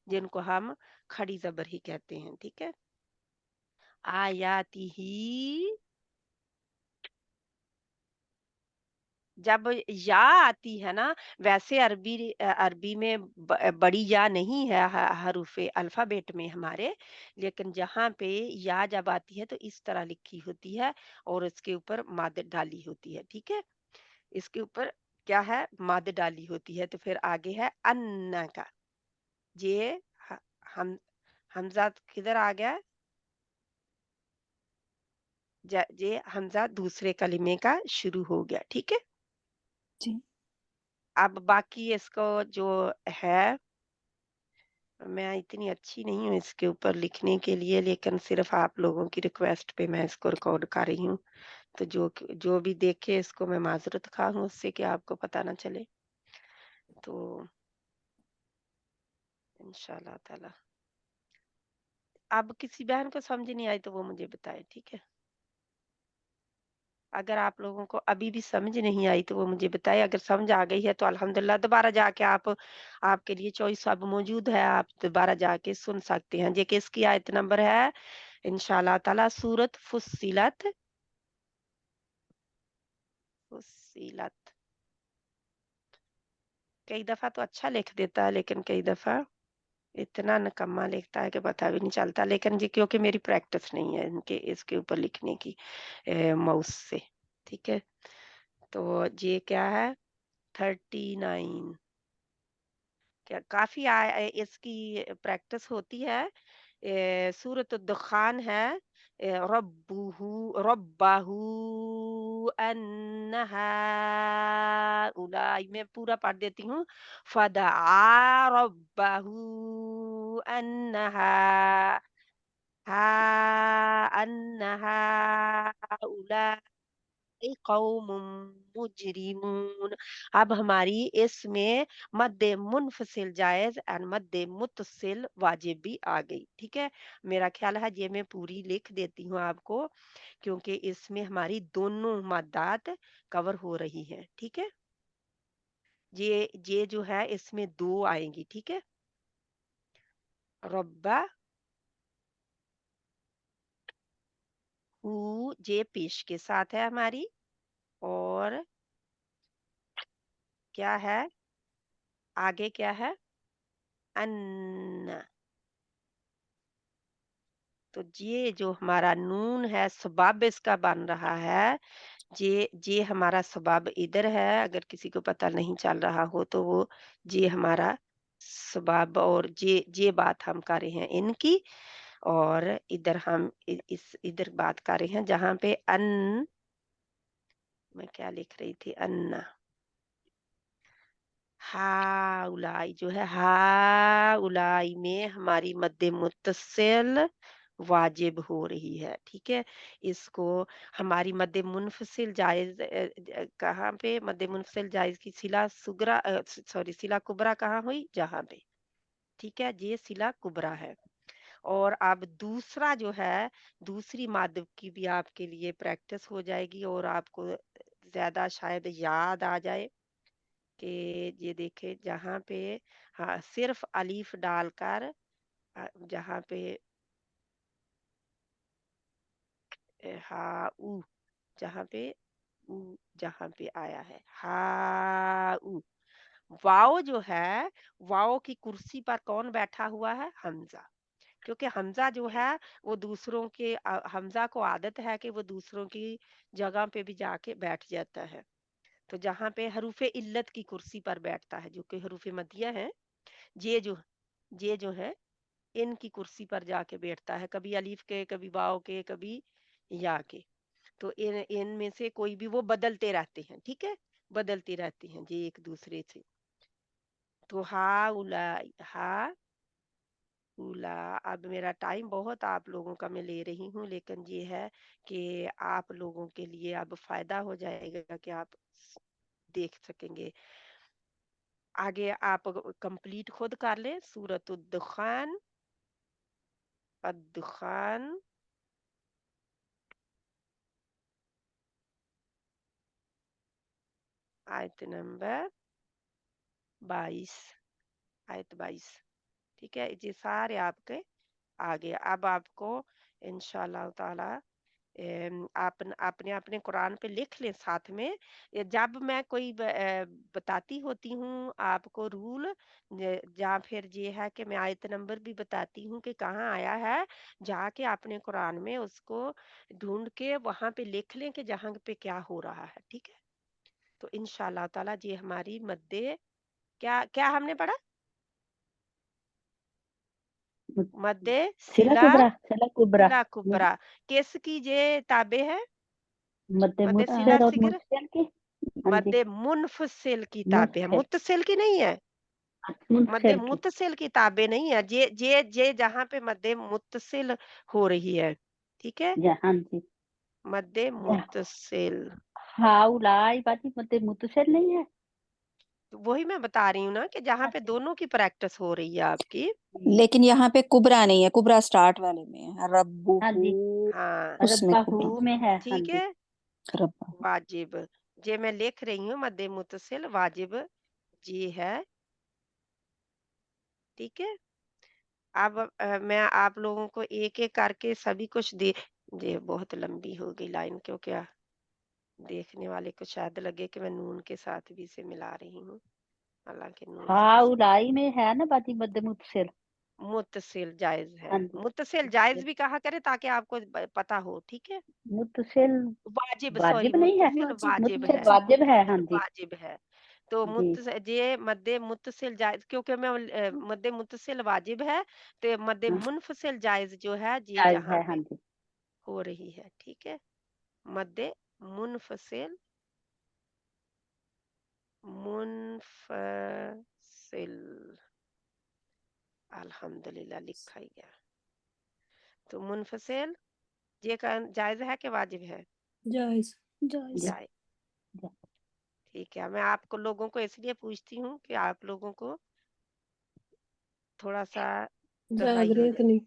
[SPEAKER 1] जिनको हम खड़ी जबर ही कहते हैं। ठीक है, आयाती ही, जब या आती है ना, वैसे अरबी में बड़ी या नहीं है हरूफे अल्फाबेट में हमारे, लेकिन जहाँ पे या जब आती है तो इस तरह लिखी होती है, और इसके ऊपर माद डाली होती है। ठीक है, इसके ऊपर क्या है, माद डाली होती है। तो फिर आगे है अन्ना का, ये ह- हम हमजा किधर आ गया, ये हमजा दूसरे कलिमे का शुरू हो गया। ठीक है,
[SPEAKER 4] जी।
[SPEAKER 1] अब बाकी इसको जो है, मैं इतनी अच्छी नहीं हूँ इसके ऊपर लिखने के लिए, लेकिन सिर्फ आप लोगों की रिक्वेस्ट पे मैं इसको रिकॉर्ड कर रही हूँ। तो जो जो भी देखे इसको मैं माजरत खा हूँ उससे, कि आपको पता ना चले। तो इंशाल्लाह ताला, अब किसी बहन को समझ नहीं आई तो वो मुझे बताए। ठीक है, अगर आप लोगों को अभी भी समझ नहीं आई तो वो मुझे बताए, अगर समझ आ गई है तो अल्हम्दुलिल्लाह, दोबारा जाके आपके लिए चॉइस अब मौजूद है, आप दोबारा जाके सुन सकते हैं। ये किसकी आयत नंबर है, इंशाल्लाह ताला सूरत फुस्सिलत, फुस्सिलत। कई दफा तो अच्छा लिख देता है, लेकिन कई दफा इतना निकम्मा लिखता है कि पता भी नहीं चलता। लेकिन ये क्योंकि मेरी प्रैक्टिस नहीं है इनके इसके ऊपर लिखने की माउस से। ठीक है, तो ये क्या है, 39, क्या काफी इसकी प्रैक्टिस होती है। सूरत दुखान है, रब्बुहु रब्बाहु अन्नहा उलाई, मैं पूरा पढ़ देती हूँ। फदआ रब्बाहु अन्नहा हा अन्नहा कौमुम मुजरिमून। अब हमारी इसमें मद्दे मुनफसिल जायज और मद्दे मुत्तसिल वाजिब भी आ गई। ठीक है, मेरा ख्याल है ये मैं पूरी लिख देती हूँ आपको, क्योंकि इसमें हमारी दोनों मद्दात कवर हो रही हैं। ठीक है, ये जो है इसमें दो आएंगी। ठीक है, रब्बा हु, ये पेश के साथ है हमारी, और क्या है, आगे क्या है, अन्ना। तो ये जो हमारा नून है सबब इसका बन रहा है, ये हमारा सबब इधर है, अगर किसी को पता नहीं चल रहा हो तो वो ये हमारा सबब, और ये बात हम कर रहे हैं इनकी, और इधर हम इस इधर बात कर रहे हैं जहाँ पे मैं क्या लिख रही थी, अन्ना, हाउलाई जो है, हाउलाई में हमारी मद्दे मुत्तसिल वाजिब हो रही है। ठीक है, इसको हमारी मद्दे मुनफसिल जायज कहाँ पे, मद्दे मुनफसिल जायज की सिला सुगरा सॉरी सिला कुबरा कहाँ हुई, जहाँ पे। ठीक है, ये सिला कुबरा है। और अब दूसरा जो है, दूसरी माद की भी आपके लिए प्रैक्टिस हो जाएगी, और आपको ज्यादा शायद याद आ जाए कि ये देखे जहाँ पे, हाँ, सिर्फ अलीफ डालकर जहाँ पे हा उ, जहाँ पे आया है हा उ। वाओ जो है, वाओ की कुर्सी पर कौन बैठा हुआ है? हमजा। क्योंकि हमजा जो है वो दूसरों के हमजा को आदत है कि वो दूसरों की जगह पे भी जाके बैठ जाता है। तो जहाँ पे हरूफे इल्लत की कुर्सी पर बैठता है, जो कि हरूफे मदिया है, ये जो है इनकी कुर्सी पर जाके बैठता है, कभी अलीफ के, कभी वाव के, कभी या के। तो इनमें से कोई भी वो बदलते रहते हैं, ठीक है, बदलती रहती हैं जी एक दूसरे से। तो हा उला, हा उला। अब मेरा टाइम बहुत आप लोगों का मैं ले रही हूँ, लेकिन ये है कि आप लोगों के लिए अब फायदा हो जाएगा कि आप देख सकेंगे। आगे आप कंप्लीट खुद कर लें। सूरत दुखान, अद्दुखान, आयत नंबर 22, आयत 22, ठीक है। ये सारे आपके आ गए। अब आपको इंशाल्लाह ताला आप अपने अपने कुरान पे लिख लें साथ में। जब मैं कोई बताती होती हूँ आपको रूल, या फिर ये है कि मैं आयत नंबर भी बताती हूँ कि कहाँ आया है, जाके अपने कुरान में उसको ढूंढ के वहां पे लिख लें कि जहाँ पे क्या हो रहा है, ठीक है। तो इंशाल्लाह ताला ये हमारी मद्दे, क्या क्या हमने पढ़ा? मद्दे
[SPEAKER 3] सिला
[SPEAKER 1] सिला,
[SPEAKER 3] कुबरा, सिला कुबरा,
[SPEAKER 1] सिला कुबरा किसकी ये ताबे है?
[SPEAKER 3] मद्दे
[SPEAKER 1] मद्दे सिला
[SPEAKER 3] मुत्तर और
[SPEAKER 1] सिगर,
[SPEAKER 3] मुत्तर की। हाँ जी,
[SPEAKER 1] मद्दे मुनफसिल की ताबे है,
[SPEAKER 3] मुत्तर,
[SPEAKER 1] मुत्तसिल की नहीं है। मद्दे
[SPEAKER 3] मुत्तर की।
[SPEAKER 1] मुत्तसिल की ताबे नहीं है। जे जहाँ पे मद्दे मुत्तसिल हो रही है, ठीक है,
[SPEAKER 3] हाँ जी,
[SPEAKER 1] मद्दे मुत्तसिल।
[SPEAKER 3] हाउलाई बाजी मद्दे मुत्तर नहीं है।
[SPEAKER 1] तो वही मैं बता रही हूँ ना कि जहाँ पे
[SPEAKER 3] अच्छा,
[SPEAKER 1] दोनों की प्रैक्टिस हो रही है आपकी।
[SPEAKER 4] लेकिन यहाँ पे कुबरा नहीं है, कुबरा स्टार्ट वाले में है,
[SPEAKER 3] हाँ जी,
[SPEAKER 4] रब्बुहू,
[SPEAKER 1] हाँ
[SPEAKER 4] उसमें कुबरा,
[SPEAKER 3] रब्बाहू में है। हाँ
[SPEAKER 1] ठीक
[SPEAKER 3] जी,
[SPEAKER 1] है,
[SPEAKER 4] रब्बा।
[SPEAKER 1] वाजिब। जे मैं लिख रही हूँ मद्दे मुत्तसिल वाजिब जी है, ठीक है। अब मैं आप लोगों को एक एक करके सभी कुछ दे, ये बहुत लंबी हो गई लाइन, क्योंकि देखने वाले को शायद लगे कि मैं नून के साथ भी इसे मिला रही हूँ, हालांकि नून से किसी
[SPEAKER 3] हाउलाई में है ना बाजी मद्दे मुत्तर।
[SPEAKER 1] मुत्तसिल जायज है।
[SPEAKER 3] हाँ जी,
[SPEAKER 1] मुत्तसिल जायज भी कहा करे ताकि आपको पता हो, ठीक है।
[SPEAKER 3] मुत्तर
[SPEAKER 1] वाजिब, सॉरी,
[SPEAKER 3] वाजिब नहीं है,
[SPEAKER 1] मुत्तसिल
[SPEAKER 2] वाजिब
[SPEAKER 1] वाजिब
[SPEAKER 3] मुत्तर
[SPEAKER 1] है,
[SPEAKER 3] वाजिब है। हाँ जी
[SPEAKER 1] वाजिब है। तो
[SPEAKER 3] जी,
[SPEAKER 1] ये मद्दे मुत्तसिल जायज, क्योंकि मैं मद्दे मुत्तसिल वाजिब है, तो मद्दे
[SPEAKER 3] हाँ,
[SPEAKER 1] मुनफसिल जायज जो है ये
[SPEAKER 3] जायज
[SPEAKER 1] जहाँ
[SPEAKER 3] है। हाँ
[SPEAKER 1] पे
[SPEAKER 3] जी,
[SPEAKER 1] हो रही है, ठीक है। मद्दे मुनफसिल, मुनफसिल, अल्हम्दुलिल्लाह लिखा ही गया। तो मुनफसिल ये जायज है कि वाजिब है?
[SPEAKER 2] जायज, जायज।
[SPEAKER 3] जी,
[SPEAKER 1] जायज,
[SPEAKER 3] जी।
[SPEAKER 1] ठीक है। मैं आपको लोगों को इसलिए पूछती हूँ कि आप लोगों को थोड़ा सा
[SPEAKER 2] जाग
[SPEAKER 1] दोहराई हो
[SPEAKER 2] रहे कि
[SPEAKER 1] जाए।
[SPEAKER 2] नहीं?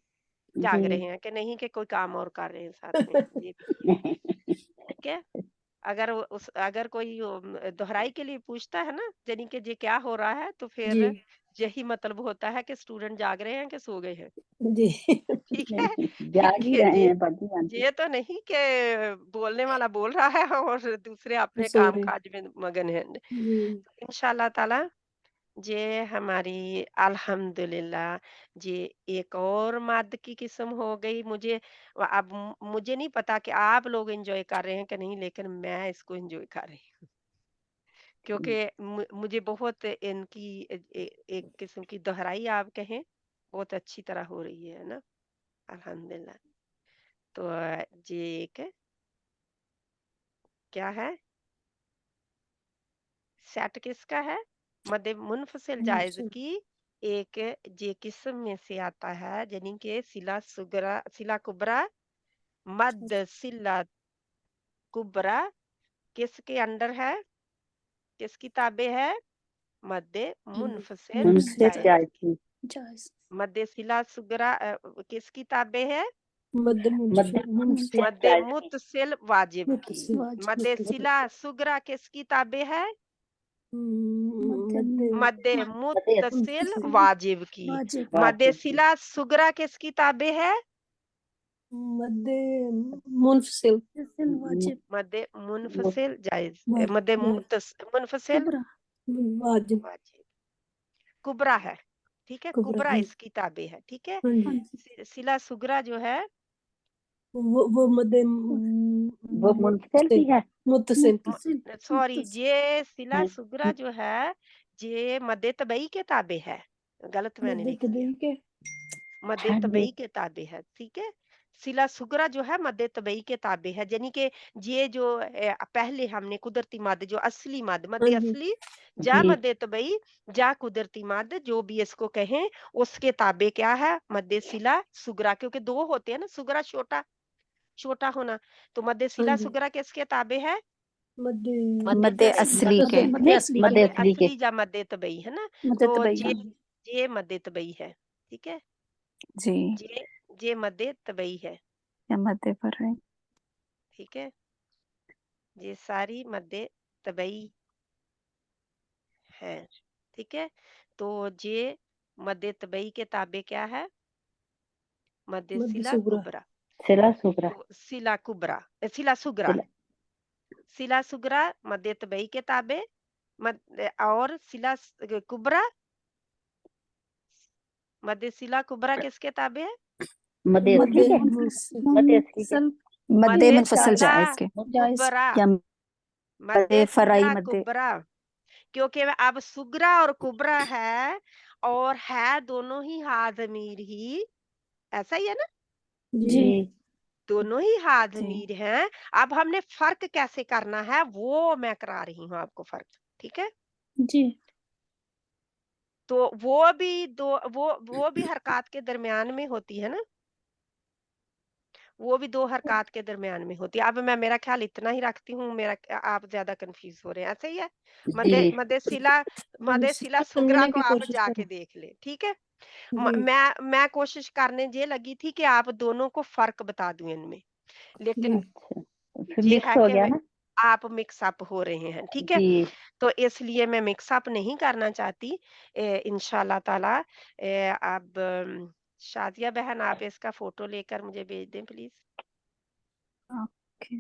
[SPEAKER 1] जाग रहे
[SPEAKER 3] जी।
[SPEAKER 1] हैं कि नहीं, कि कोई काम और कर रहे हैं साथ में, ये भी ठीक है। अगर कोई दोहराई के लिए पूछता है ना, यानी कि ये क्या हो रहा है, तो
[SPEAKER 2] जी,
[SPEAKER 1] फिर यही मतलब होता है कि स्टूडेंट जाग रहे हैं कि सो गए हैं,
[SPEAKER 2] जी।
[SPEAKER 1] ठीक है।
[SPEAKER 3] नहीं, जाग ही
[SPEAKER 1] कि
[SPEAKER 3] रहे हैं बाजी। हाँ जी,
[SPEAKER 1] ये तो नहीं कि बोलने वाला बोल रहा है और दूसरे अपने
[SPEAKER 2] सो
[SPEAKER 1] काम
[SPEAKER 2] रहे।
[SPEAKER 1] काज में मगन है।
[SPEAKER 2] जी,
[SPEAKER 1] इंशाल्लाह ताला ये हमारी अल्हम्दुलिल्लाह ये एक और मद की किस्म हो गई। अब मुझे नहीं पता कि आप लोग एंजॉय कर रहे हैं कि नहीं, लेकिन मैं इसको एंजॉय कर रही हूँ, क्योंकि मुझे बहुत इनकी एक किस्म की दोहराई आप कहें बहुत अच्छी तरह हो रही है ना, अल्हम्दुलिल्लाह। तो ये एक क्या है, सेट किसका है? मद मुनफसिल जायज
[SPEAKER 2] मुझसे।
[SPEAKER 1] की एक जे किस्म में से आता है, यानी कि सिला सुगरा, सिला कुबरा, मद सिला कुबरा किसके अंडर है, किसकी ताबे है? मद मुनफसिल
[SPEAKER 3] मुनसे
[SPEAKER 2] मुझसे।
[SPEAKER 1] जायज
[SPEAKER 3] जायज
[SPEAKER 1] की।
[SPEAKER 3] थी।
[SPEAKER 2] जायज।
[SPEAKER 1] मद सिला सुगरा किसकी ताबे है?
[SPEAKER 2] मद
[SPEAKER 3] मद्दे
[SPEAKER 2] मुझसे,
[SPEAKER 3] मुनसे
[SPEAKER 2] मुझसे।
[SPEAKER 1] मद
[SPEAKER 3] जायज की।
[SPEAKER 1] मुतसिल वाजिब की।
[SPEAKER 2] मुझसे,
[SPEAKER 1] मद
[SPEAKER 2] मुझसे।
[SPEAKER 1] सिला सुगरा किसकी ताबे है?
[SPEAKER 2] मद
[SPEAKER 1] मद
[SPEAKER 3] मद्दे
[SPEAKER 1] मुतसिल
[SPEAKER 2] मुझसे।
[SPEAKER 1] वाजिब की। मद
[SPEAKER 3] वाजिब की।
[SPEAKER 1] सिला सुगरा किसकी ताबे है?
[SPEAKER 2] मद मुनफसिल
[SPEAKER 3] वाजिब
[SPEAKER 1] मद मुनफसिल जायज,
[SPEAKER 2] वा-
[SPEAKER 1] मद मुनफसिल
[SPEAKER 2] कुबरा वाजिब
[SPEAKER 1] वाजिब। कुबरा है, ठीक है,
[SPEAKER 2] कुबरा
[SPEAKER 1] कुबरा
[SPEAKER 2] हाँ
[SPEAKER 1] इसकी ताबे है, ठीक है।
[SPEAKER 2] हाँ जी
[SPEAKER 1] सिला सुगरा जो है
[SPEAKER 2] वो मद
[SPEAKER 3] वो मुनफसिल भी है।
[SPEAKER 2] मुतसिल
[SPEAKER 1] सॉरी, जे सिला
[SPEAKER 3] हाँ,
[SPEAKER 1] सुगरा जो है जे मद तबई के ताबे है, गलत मैंने
[SPEAKER 2] मद
[SPEAKER 1] लिख दिया,
[SPEAKER 2] तबई के
[SPEAKER 1] मद
[SPEAKER 3] हाँ जी,
[SPEAKER 1] तबई के ताबे है, ठीक है। सिला सुगरा जो है मद तबई के ताबे है, यानी कि ये जो पहले हमने कुदरती मद जो असली मद मद
[SPEAKER 2] हाँ जी
[SPEAKER 1] असली जा
[SPEAKER 3] जी,
[SPEAKER 1] मद तबई जा कुदरती मद जो भी इसको कहें उसके ताबे क्या है, मद सिला सुगरा, क्योंकि दो होते हैं ना, सुगरा छोटा छोटा होना, तो मद
[SPEAKER 2] हाँ
[SPEAKER 1] सिला
[SPEAKER 2] जी
[SPEAKER 1] सुगरा किसके ताबे है,
[SPEAKER 2] मद
[SPEAKER 1] मद
[SPEAKER 4] मध्य
[SPEAKER 1] तबई
[SPEAKER 4] असली
[SPEAKER 3] मद
[SPEAKER 4] के
[SPEAKER 2] मद असली
[SPEAKER 3] मद
[SPEAKER 2] के
[SPEAKER 1] मद
[SPEAKER 3] असली के।
[SPEAKER 1] असली जा मद तबई है ना,
[SPEAKER 4] मध्य
[SPEAKER 1] तो
[SPEAKER 4] तबई
[SPEAKER 1] जे
[SPEAKER 2] हाँ जी
[SPEAKER 1] जे मद तबई है, ठीक है,
[SPEAKER 4] जी
[SPEAKER 1] जे जे मद तबई है,
[SPEAKER 4] या मध्य पर है
[SPEAKER 1] ठीक है, ये सारी मद तबई है, ठीक है। तो ये मद तबई के ताबे क्या है, मद
[SPEAKER 2] मद
[SPEAKER 1] सिला
[SPEAKER 2] सुगरा
[SPEAKER 1] कुबरा,
[SPEAKER 3] सिला सुगरा,
[SPEAKER 1] तो सिला कुबरा सिला सुगरा,
[SPEAKER 3] सिला
[SPEAKER 1] सिला सुगरा मद तबई के ताबे, मद और सिला कुबरा मद सिला कुबरा किसके ताबे है,
[SPEAKER 3] मद
[SPEAKER 2] मद
[SPEAKER 3] असली के,
[SPEAKER 2] मुनफसिल
[SPEAKER 3] मद असली के,
[SPEAKER 4] मध्य
[SPEAKER 1] मद
[SPEAKER 4] मुनफसिल
[SPEAKER 1] सिला
[SPEAKER 4] जायज के
[SPEAKER 2] जायज
[SPEAKER 1] कुबरा,
[SPEAKER 4] या
[SPEAKER 1] मद
[SPEAKER 4] मध्य फराई
[SPEAKER 1] सिला
[SPEAKER 4] मध्य
[SPEAKER 1] कुबरा, क्योंकि अब सुगरा और कुबरा है और है दोनों ही हाजमीर ही, ऐसा ही है ना,
[SPEAKER 2] जी
[SPEAKER 3] जी,
[SPEAKER 1] दोनों ही
[SPEAKER 4] जी
[SPEAKER 1] हाजमीर हैं। अब हमने फर्क कैसे करना है वो मैं करा रही हूँ आपको फर्क, ठीक है।
[SPEAKER 2] जी
[SPEAKER 1] तो वो भी हरकत के दरमियान में होती है ना, वो भी दो हरकत के दरमियान में होती है। अब मैं मेरा ख्याल इतना ही रखती हूँ, मेरा आप ज्यादा कंफ्यूज हो रहे हैं, ऐसा ही है।
[SPEAKER 3] जी,
[SPEAKER 1] मदे सिला सुगरा
[SPEAKER 2] समझने
[SPEAKER 1] को
[SPEAKER 2] की
[SPEAKER 1] आप
[SPEAKER 2] कोशिश
[SPEAKER 1] जाके
[SPEAKER 2] करें
[SPEAKER 1] देख ले, ठीक है।
[SPEAKER 2] जी
[SPEAKER 1] मैं कोशिश करने ये लगी थी कि आप दोनों को फर्क बता दूं इनमें, लेकिन
[SPEAKER 3] अच्छा, फिर
[SPEAKER 1] ये
[SPEAKER 3] मिक्स
[SPEAKER 1] है
[SPEAKER 3] हो
[SPEAKER 1] कि
[SPEAKER 3] गया ना।
[SPEAKER 1] आप मिक्स अप हो रहे हैं, ठीक है।
[SPEAKER 3] जी,
[SPEAKER 1] तो इसलिए मैं मिक्स अप नहीं करना चाहती। इंशाल्लाह ताला अब शादिया बहन आप इसका फोटो लेकर मुझे भेज दें प्लीज,
[SPEAKER 4] ओके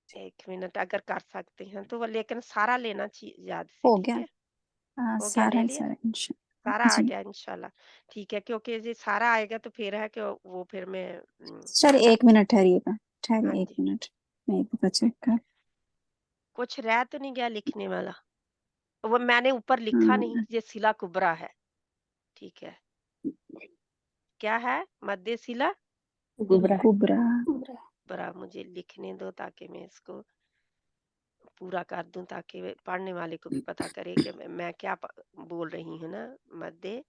[SPEAKER 1] 1 मिनट अगर कर सकते हैं तो, लेकिन सारा लेना चाहिए याद से,
[SPEAKER 4] हो
[SPEAKER 1] ठीक
[SPEAKER 4] गया
[SPEAKER 1] है। हो गया, ले
[SPEAKER 4] सारा
[SPEAKER 1] लिया,
[SPEAKER 4] सारा
[SPEAKER 1] सारा
[SPEAKER 4] इंशाल्लाह
[SPEAKER 1] आ
[SPEAKER 4] जी
[SPEAKER 1] गया इंशाल्लाह, ठीक है, क्योंकि ये सारा आएगा तो फिर है कि वो फिर मैं
[SPEAKER 4] सर 1 मिनट ठहरिएगा
[SPEAKER 1] हाँ
[SPEAKER 4] ठहरिए 1
[SPEAKER 1] जी,
[SPEAKER 4] मिनट मैं एक बार चेक कर
[SPEAKER 1] कुछ रह तो नहीं गया लिखने वाला, वो मैंने ऊपर लिखा नहीं, ये सिला कुबरा है, ठीक है, क्या है, मध्य सिला
[SPEAKER 3] कुबरा,
[SPEAKER 4] कुबरा
[SPEAKER 1] बरा, मुझे लिखने दो ताकि मैं इसको पूरा कर दूं, ताकि पढ़ने वाले को भी पता करे कि मैं क्या बोल रही हूँ ना, मध्य।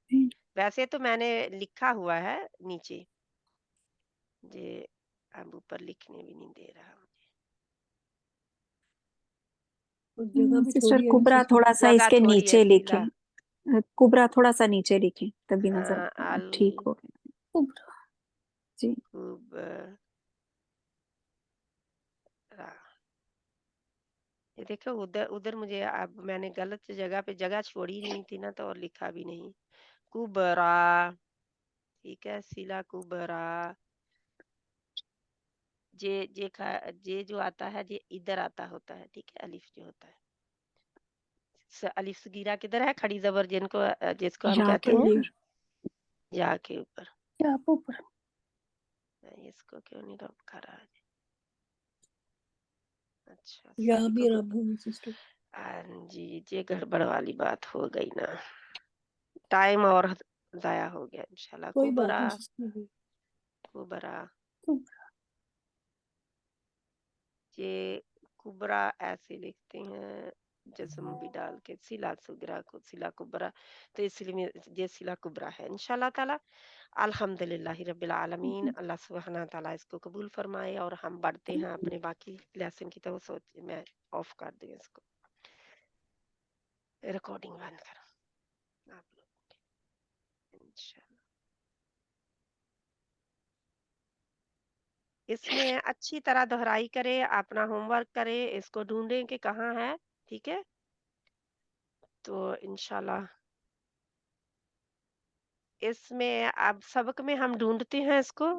[SPEAKER 1] वैसे तो मैंने लिखा हुआ है नीचे, ये अब ऊपर लिखने भी नहीं दे रहा मुझे,
[SPEAKER 2] और जगह भी
[SPEAKER 4] सिस्टर
[SPEAKER 2] थोड़ी है ना
[SPEAKER 4] कुबरा
[SPEAKER 2] सिस्टर
[SPEAKER 4] थोड़ा सा
[SPEAKER 1] जगह
[SPEAKER 4] इसके
[SPEAKER 1] थोड़ी है
[SPEAKER 4] नीचे
[SPEAKER 1] सिला,
[SPEAKER 4] लिखें कुबरा थोड़ा सा नीचे लिखें तभी नजर
[SPEAKER 1] अल
[SPEAKER 4] ठीक हो गया कुबरा जी
[SPEAKER 1] कुबरा, ये देखो उधर उधर मुझे, अब मैंने गलत जगह पे जगह छोड़ी नहीं थी ना, तो और लिखा भी नहीं, कुबरा, ठीक है, सिला कुबरा, जे जो आता है ये इधर आता होता है, ठीक है, अलिफ जो होता है, अलिफ सगीरा किधर है, खड़ी जबर जिनको जिसको हम
[SPEAKER 4] या
[SPEAKER 1] कहते
[SPEAKER 4] के
[SPEAKER 1] हैं
[SPEAKER 2] तनवीर
[SPEAKER 1] या के ऊपर,
[SPEAKER 2] क्या आप ऊपर
[SPEAKER 1] इसको क्यों नहीं रखा रहा है, अच्छा
[SPEAKER 2] या
[SPEAKER 1] सभी
[SPEAKER 2] भी
[SPEAKER 1] को
[SPEAKER 2] रब है सिस्टर
[SPEAKER 1] जी, ये गड़बड़ वाली बात हो गई ना, टाइम और जाया हो गया, इंशाल्लाह
[SPEAKER 2] कोई बात
[SPEAKER 1] कुबरा
[SPEAKER 2] नहीं सिस्टर
[SPEAKER 1] कुबरा, ये कुबरा ऐसे लिखते हैं जस्म भी डाल के, सिला सुगरा को सिला कुबरा, तो इसलिए ये सिला कुबरा है इंशाल्लाह ताला। अल्हम्दुलिल्लाह रब्बिल आलमीन, अल्लाह सुब्हाना ताला इसको कबूल फरमाए, और हम बढ़ते हैं अपने बाकी लेसन की तरफ। सोच मैं ऑफ कर दूं इसको, रिकॉर्डिंग बंद करो आप लोग इंशाल्लाह। इसमें अच्छी तरह दोहराई करे, अपना होमवर्क करे, इसको ढूंढें कि कहाँ है, ठीक है, तो इंशाल्लाह इसमें अब सबक में हम ढूंढते हैं इसको।